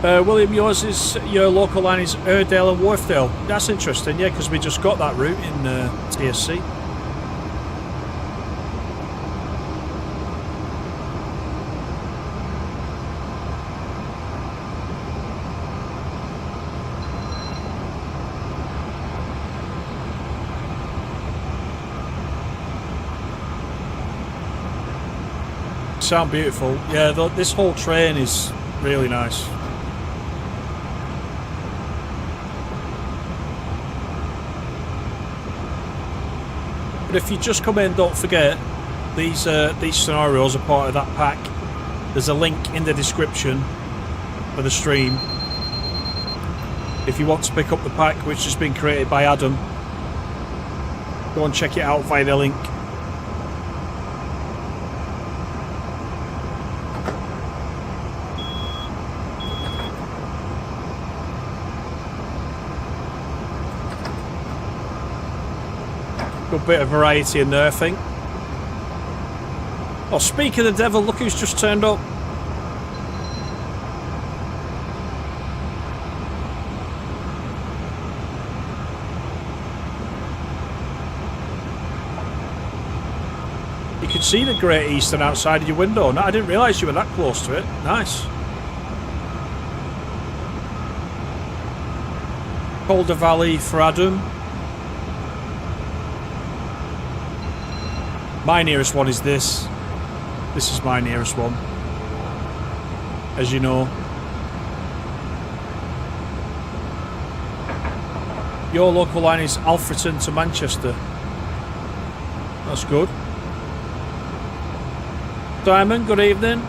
William, your local line is Airedale and Wharfdale. That's interesting, yeah, because we just got that route in TSC. Sound beautiful. Yeah, this whole train is really nice. But if you just come in, don't forget these scenarios are part of that pack. There's a link in the description for the stream if you want to pick up the pack, which has been created by Adam. Go and check it out via the link. Good bit of variety in there, I think. Oh, speak of the devil, look who's just turned up. You can see the Great Eastern outside of your window. No, I didn't realise you were that close to it. Nice. Calder Valley for Adam. My nearest one is this. This is my nearest one, as you know. Your local line is Alfreton to Manchester. That's good. Diamond, good evening.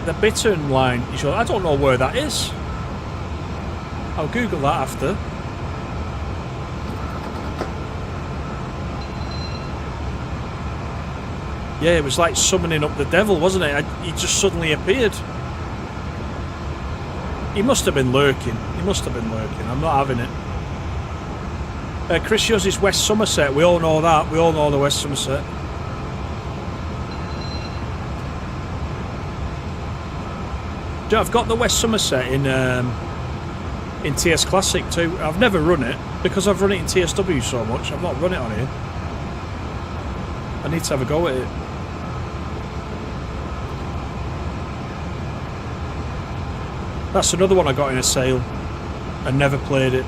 The Bittern line. You sure? I don't know where that is. I'll Google that after. Yeah, it was like summoning up the devil, wasn't it? He just suddenly appeared. He must have been lurking. He must have been lurking. I'm not having it. Chris, yours is West Somerset. We all know that. We all know the West Somerset. I've got the West Somerset in TS Classic too. I've never run it because I've run it in TSW so much. I've not run it on here. I need to have a go at it. That's another one I got in a sale and never played it.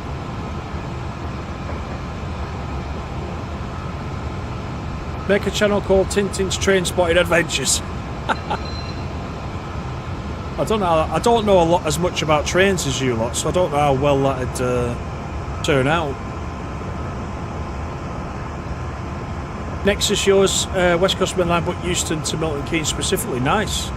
Make a channel called Tintin's Train Spotting Adventures. I don't know as much about trains as you lot, so I don't know how well that'd turn out. Next is yours, West Coast Main Line, but Euston to Milton Keynes specifically. Nice.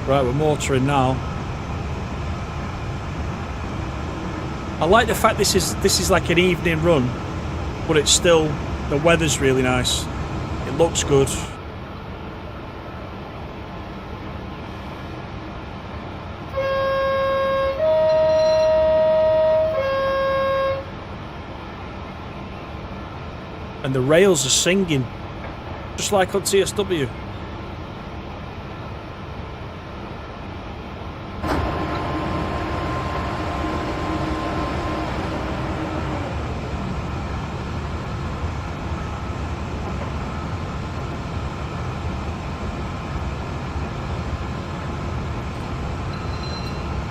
Right, we're motoring now. I like the fact this is like an evening run, but it's still, the weather's really nice. It looks good. And the rails are singing, just like on TSW.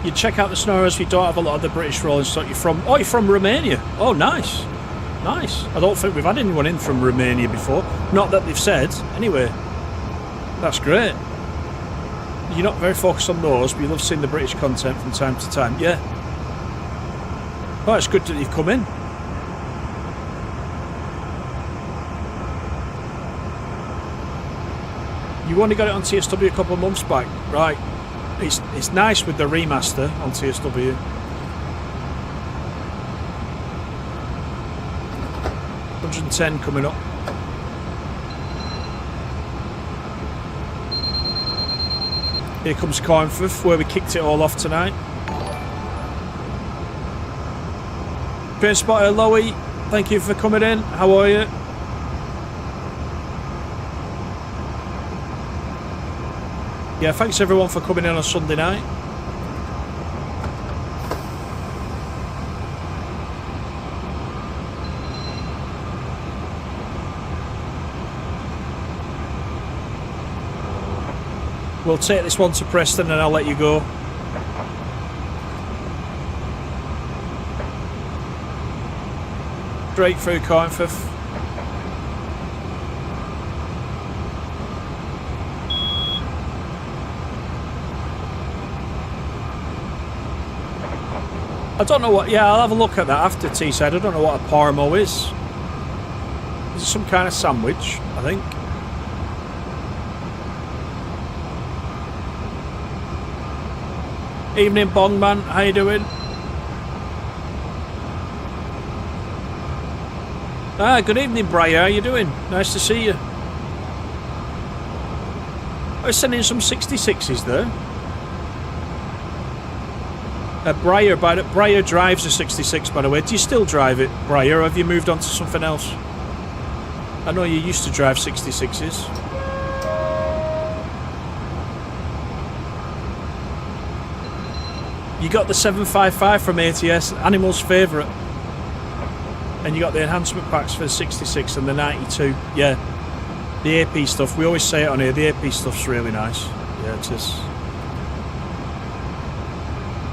You check out the Snorers. We don't have a lot of the British rolling stock. You're from Romania. Oh, nice. Nice. I don't think we've had anyone in from Romania before. Not that they've said. Anyway, that's great. You're not very focused on those, but you love seeing the British content from time to time. Yeah. Oh, it's good that you've come in. You only got it on TSW a couple of months back. Right. It's nice with the remaster on TSW. $110 coming up. Here comes Cornforth, where we kicked it all off tonight. Train spotter Lowy, thank you for coming in. How are you? Yeah, thanks everyone for coming in on Sunday night. We'll take this one to Preston and I'll let you go. Straight through Cornforth. I don't know what... Yeah, I'll have a look at that after Teesside. I don't know what a parmo is. Is it some kind of sandwich, I think? Evening, Bongman. How you doing? Ah, good evening, Briar. How you doing? Nice to see you. I was sending some 66s there. Briar drives a 66, by the way. Do you still drive it, Briar, or have you moved on to something else? I know you used to drive 66s. You got the 755 from ATS, Animal's favourite. And you got the enhancement packs for the 66 and the 92. Yeah, the AP stuff. We always say it on here. The AP stuff's really nice. Yeah, it is.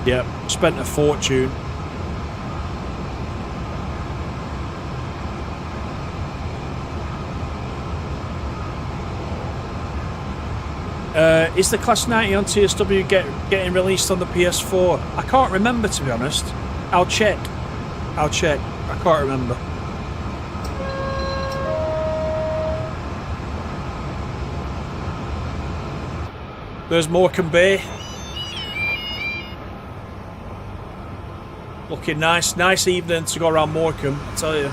Yeah, spent a fortune. Is the Class 90 on TSW getting released on the PS4? I can't remember, to be honest. I'll check. I can't remember. There's Morecambe Bay. Looking nice. Nice evening to go around Morecambe, I tell you.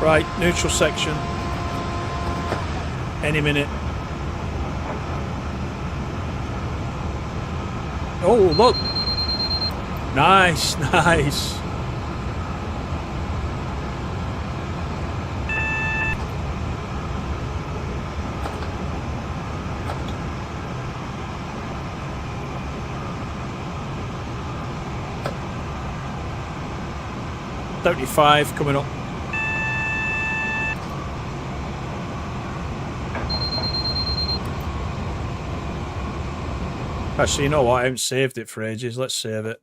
Right, neutral section. Any minute. Oh, look. Nice. 35 coming up. Actually, you know what? I haven't saved it for ages. Let's save it.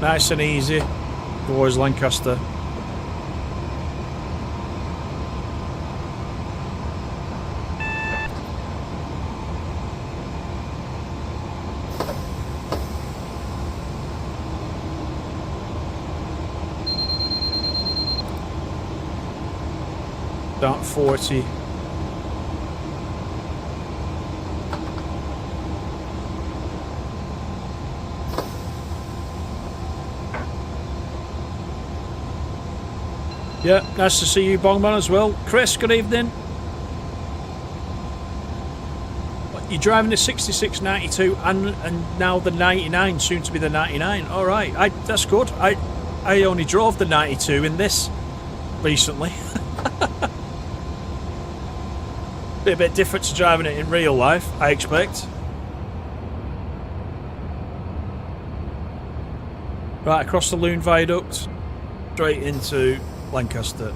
Nice and easy towards Lancaster. Down 40. Yeah, nice to see you, Bongman, as well. Chris, good evening. you're driving the 66, 92 and now the 99, soon to be the 99. All right, that's good. I only drove the 92 in this recently. Be a bit different to driving it in real life, I expect. Right, across the Loon Viaduct, straight into Lancaster.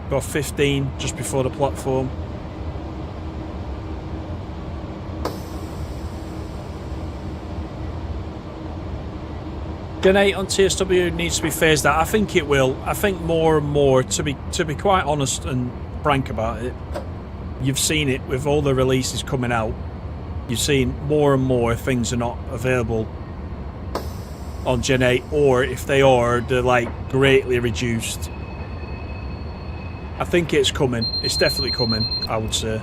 Got 15 just before the platform. Gen 8 on TSW needs to be phased out. I think it will. I think more and more, to be quite honest and frank about it, you've seen it with all the releases coming out. You've seen more and more things are not available on Gen 8, or if they are, they're like greatly reduced. I think it's coming. It's definitely coming, I would say.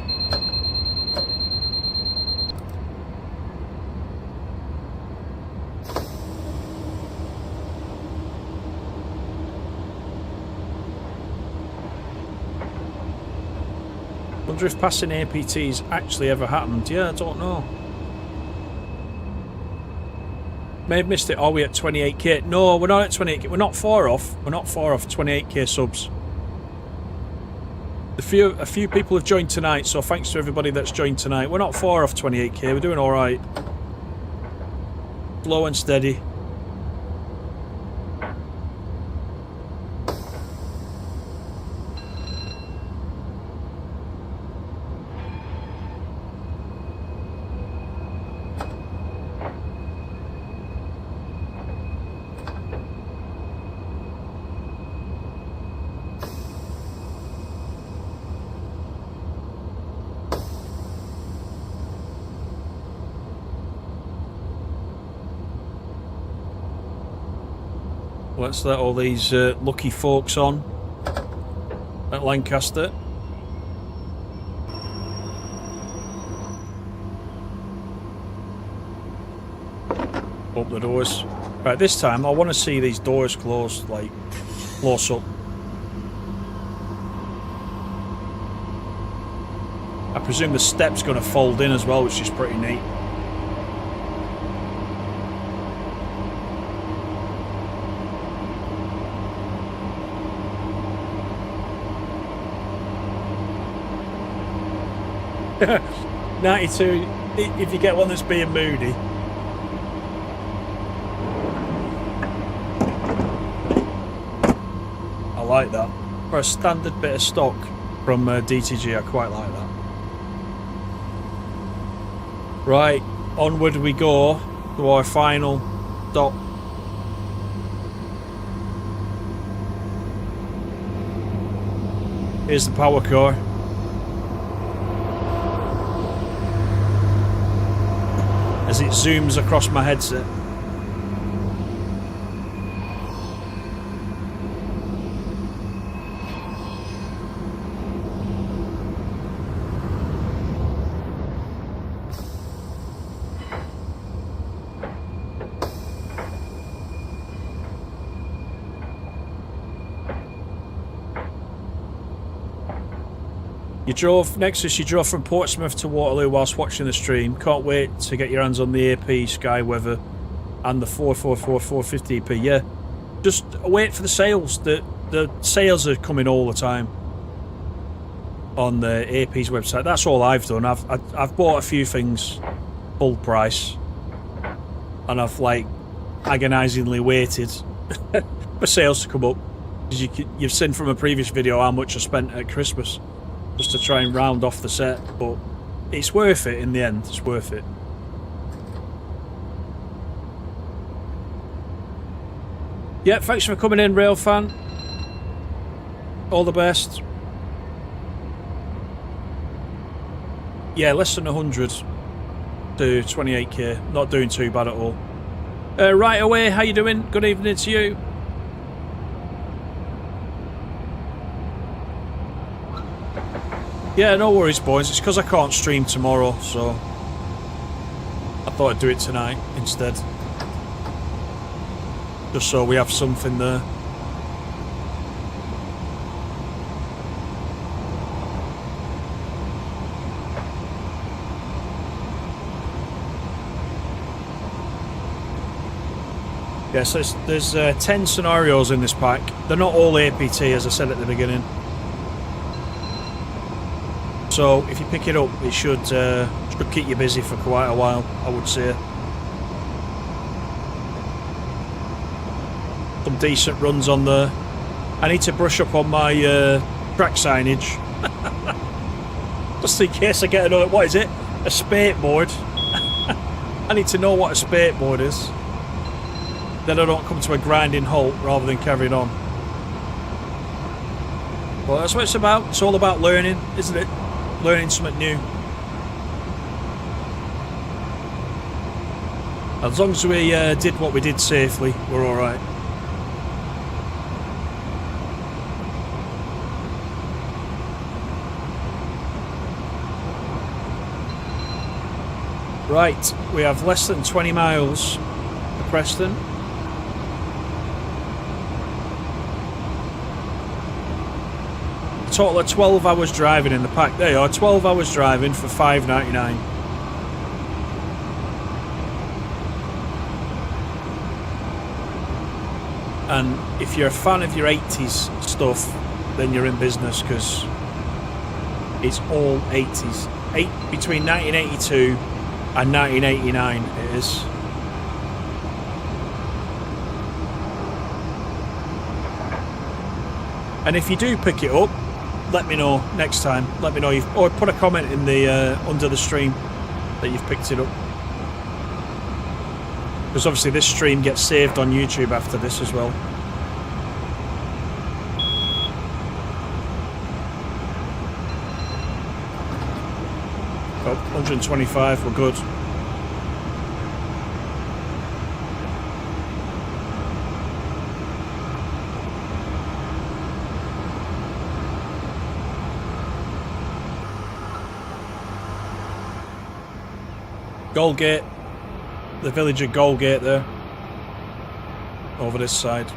Wonder if passing APTs actually ever happened. Yeah, I don't know. May have missed it. Are we at 28k? No, we're not at 28k. We're not far off. We're not far off 28k subs. A few people have joined tonight, so thanks to everybody that's joined tonight. We're not far off 28k. We're doing all right. Slow and steady. Let's let all these lucky folks on at Lancaster. Open the doors. Right, this time I want to see these doors closed, like close up. I presume the step's going to fold in as well, which is pretty neat. '92. If you get one that's being moody. I like that. For a standard bit of stock from DTG, I quite like that. Right, onward we go to our final stop. Here's the power car. As it zooms across my headset. You drove, Nexus, you drove from Portsmouth to Waterloo whilst watching the stream. Can't wait to get your hands on the AP, Sky Weather, and the 444 450 EP. Yeah, just wait for the sales. The sales are coming all the time on the AP's website. That's all I've done. I've bought a few things full price, and I've like agonisingly waited for sales to come up. You've seen from a previous video how much I spent at Christmas just to try and round off the set, but it's worth it in the end. It's worth it. Yeah, thanks for coming in, Rail Fan. All the best. Yeah, less than 100 to 28k. Not doing too bad at all. Right away, how you doing? Good evening to you. Yeah, no worries, boys. It's because I can't stream tomorrow, so I thought I'd do it tonight instead. Just so we have something there. Yes, there's 10 scenarios in this pack. They're not all APT, as I said at the beginning. So if you pick it up, it should keep you busy for quite a while, I would say. Some decent runs on there. I need to brush up on my track signage. Just in case I get another, what is it? A skateboard. I need to know what a skateboard is. Then I don't come to a grinding halt rather than carrying on. Well, that's what it's about. It's all about learning, isn't it? Learning something new. As long as we did what we did safely, we're alright. Right, we have less than 20 miles to Preston. A total of 12 hours driving in the pack. There you are, 12 hours driving for $5.99. And if you're a fan of your 80s stuff, then you're in business, because it's all 80s. Between 1982 and 1989 it is. And if you do pick it up, let me know next time. Let me know or put a comment in the under the stream that you've picked it up, because obviously this stream gets saved on YouTube after this as well. Oh, 125, we're good. Goldgate, the village of Goldgate there, over this side.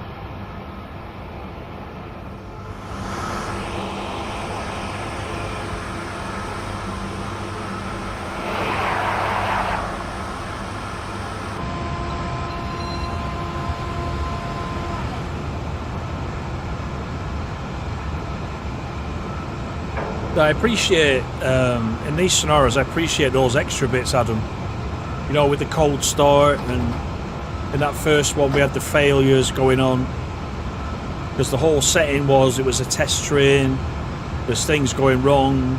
I appreciate, in these scenarios, I appreciate those extra bits, Adam. You know, with the cold start, and in that first one we had the failures going on. Because the whole setting was, it was a test train, there's things going wrong,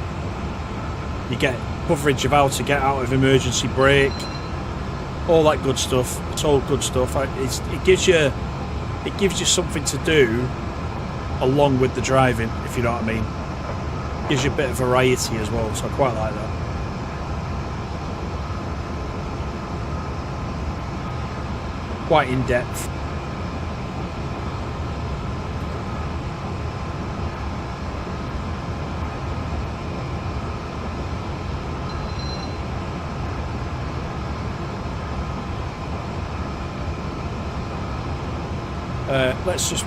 you get coverage of how to get out of emergency brake, all that good stuff. It's all good stuff. It gives you something to do along with the driving, if you know what I mean. Gives you a bit of variety as well, so I quite like that. Quite in depth.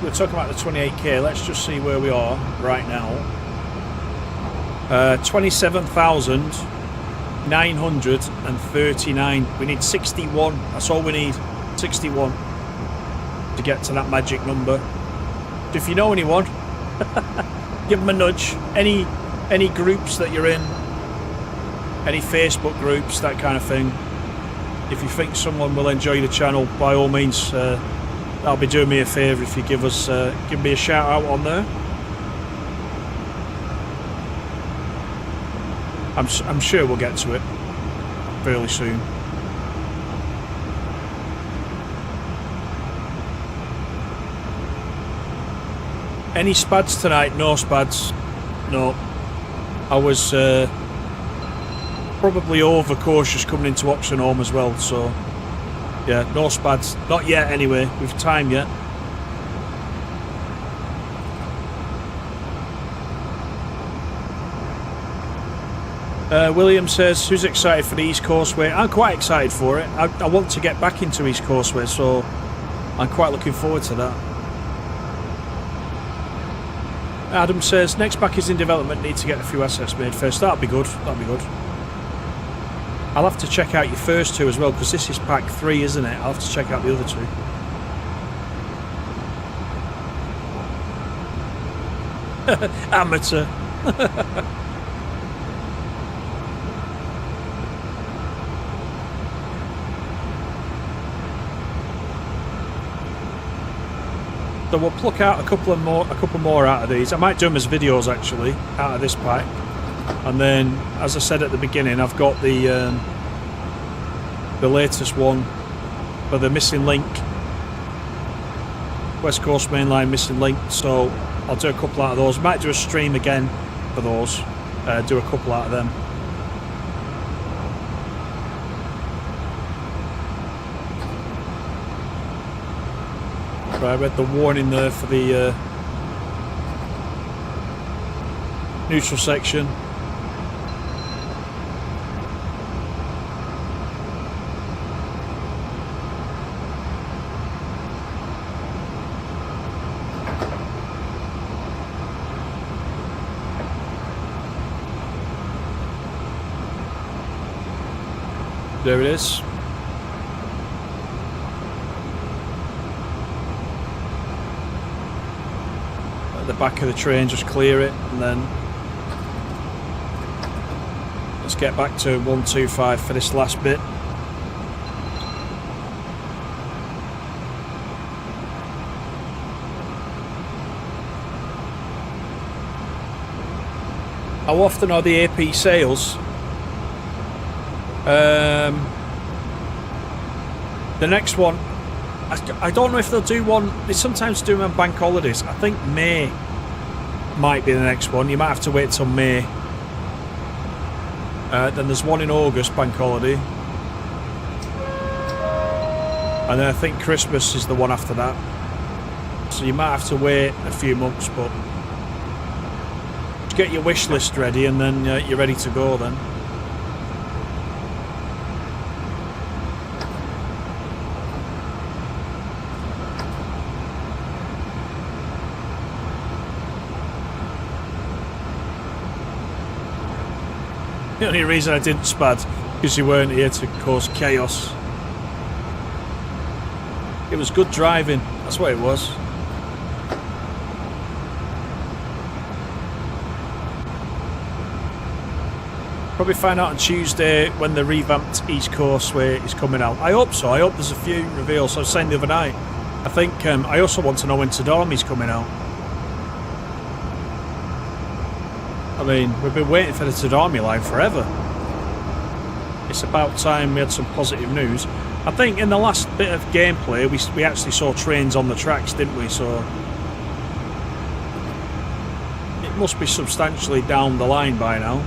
We're talking about the 28k. Let's just see where we are right now. 27,939. We need 61. That's all we need. 61 to get to that magic number. If you know anyone, give them a nudge. Any groups that you're in, any Facebook groups, that kind of thing. If you think someone will enjoy the channel, by all means, that'll be doing me a favour if you give me a shout out on there. I'm sure we'll get to it fairly soon. Any spads tonight? No spads. No. I was probably over cautious coming into Oxenholme as well, so yeah, no spads. Not yet anyway, we've time yet. William says, who's excited for the East Coastway? I'm quite excited for it. I want to get back into East Coastway, so I'm quite looking forward to that. Adam says, next pack is in development, need to get a few assets made first. That'll be good, that'll be good. I'll have to check out your first two as well, because this is pack 3, isn't it? I'll have to check out the other two. Amateur. So we'll pluck out a couple more out of these. I might do them as videos actually out of this pack. And then, as I said at the beginning, I've got the latest one for the missing link, West Coast Main Line missing link. So I'll do a couple out of those. Might do a stream again for those. Do a couple out of them. I read the warning there for the neutral section. There it is. At the back of the train, just clear it, and then let's get back to 125 for this last bit. How often are the AP sales? The next one, I don't know if they'll do one. They sometimes do them on bank holidays. I think May might be the next one. You might have to wait till May. Then there's one in August, bank holiday. And then I think Christmas is the one after that. So you might have to wait a few months, but just get your wish list ready and then you're ready to go then. The only reason I didn't spad because you weren't here to cause chaos. It was good driving, that's what it was. Probably find out on Tuesday when the revamped East Coastway is coming out. I hope so. I hope there's a few reveals. I was saying the other night, I think I also want to know when Tadami's coming out. I mean, we've been waiting for the Tadami line forever. It's about time we had some positive news. I think in the last bit of gameplay, we actually saw trains on the tracks, didn't we? So it must be substantially down the line by now.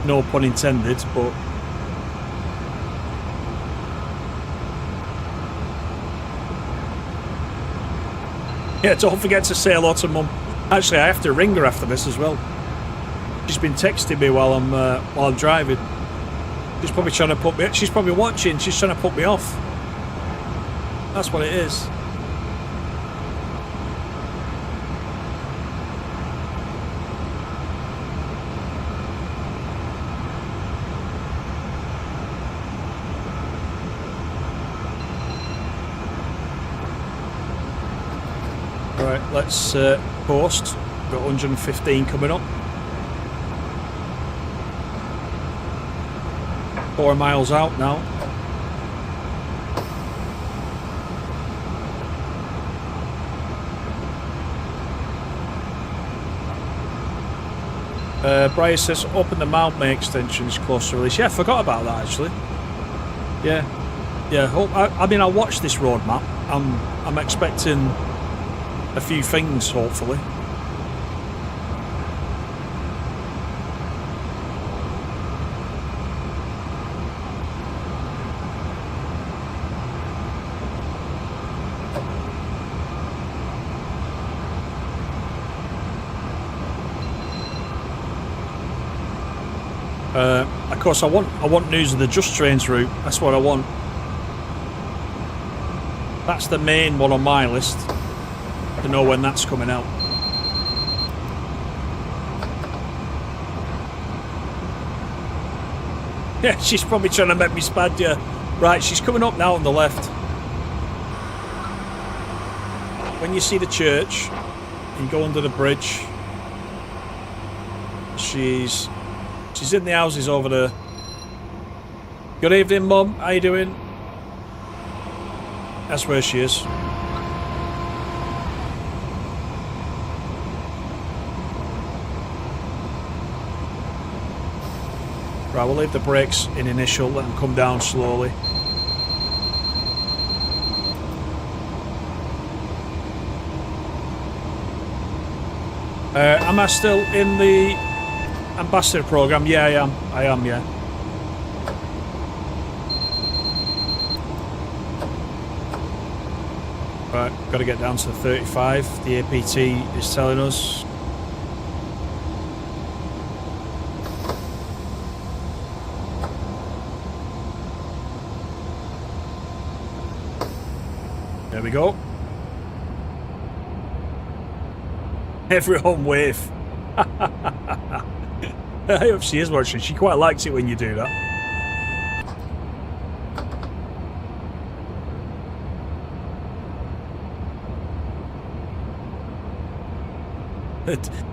No pun intended, but yeah, don't forget to say hello to Mum. Actually, I have to ring her after this as well. She's been texting me while I'm driving. She's probably trying to put me. She's probably watching. She's trying to put me off. That's what it is. All right, let's post. We've got 115 coming up. 4 miles out now. Brian says open the Mount May extension is close to release. Yeah, I forgot about that actually. Yeah. I mean, I'll watch this roadmap. I'm expecting a few things hopefully. Of course, I want news of the Just Trains route. That's what I want. That's the main one on my list, to know when that's coming out. Yeah, she's probably trying to make me spad you. Right, she's coming up now on the left. When you see the church, you go under the bridge. she's in the houses over there. Good evening, Mum. How you doing? That's where she is. Right, we'll leave the brakes in initial, let them come down slowly. Am I still in the ambassador program? Yeah, I am, yeah. Right, got to get down to 35. The APT is telling us. There we go. Everyone wave. I hope she is watching. She quite likes it when you do that.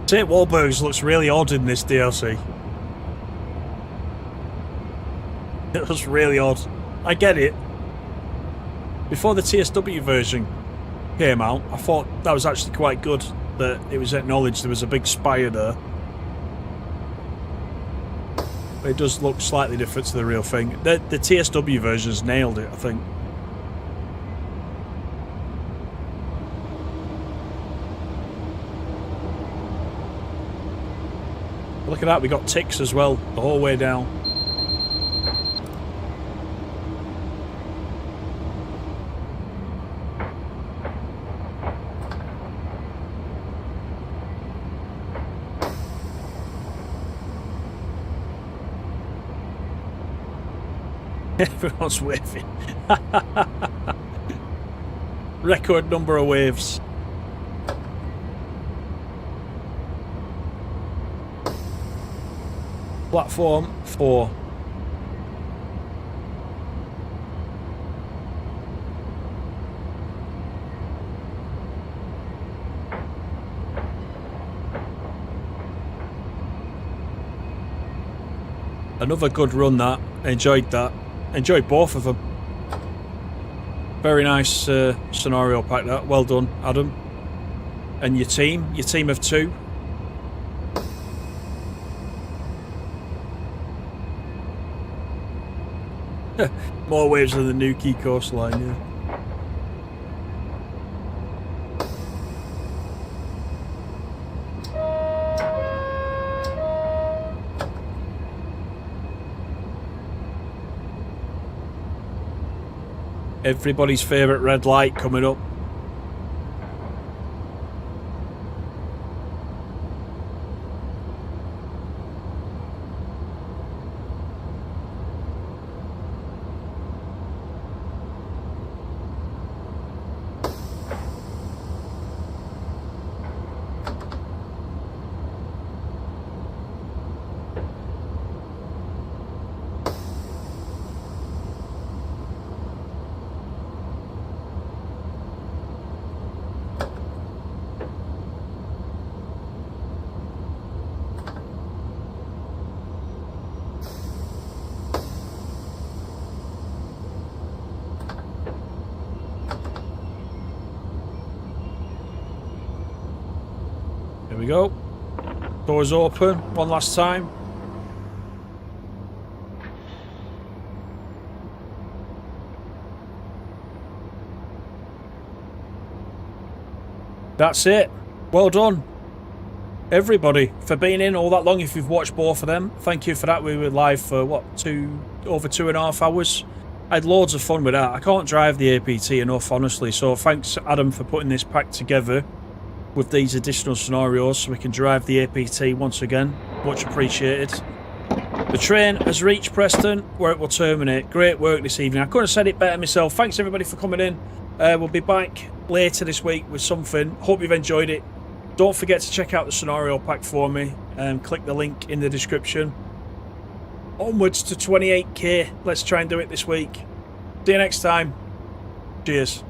St. Walburg's looks really odd in this DLC. It looks really odd. I get it. Before the TSW version came out, I thought that was actually quite good, that it was acknowledged there was a big spire there. But it does look slightly different to the real thing. The TSW version's nailed it, I think. Look at that, we got ticks as well, the whole way down. Everyone's waving. Record number of waves. Platform 4. Another good run that. Enjoyed that. Enjoyed both of them. Very nice scenario pack that. Well done, Adam. And your team of 2. More waves than the Nuki coastline, yeah. Everybody's favourite red light coming up. Here we go. Doors open one last time. That's it. Well done, everybody, for being in all that long. If you've watched both of them, thank you for that. We were live for what, over 2.5 hours. I had loads of fun with that. I can't drive the APT enough, honestly. So thanks, Adam, for putting this pack together with these additional scenarios so we can drive the APT once again. Much appreciated. The train has reached Preston, where it will terminate. Great work this evening. I couldn't have said it better myself. Thanks everybody for coming in. We'll be back later this week with something. Hope you've enjoyed it. Don't forget to check out the scenario pack for me. Click the link in the description. Onwards to 28k. Let's try and do it this week. See you next time. Cheers.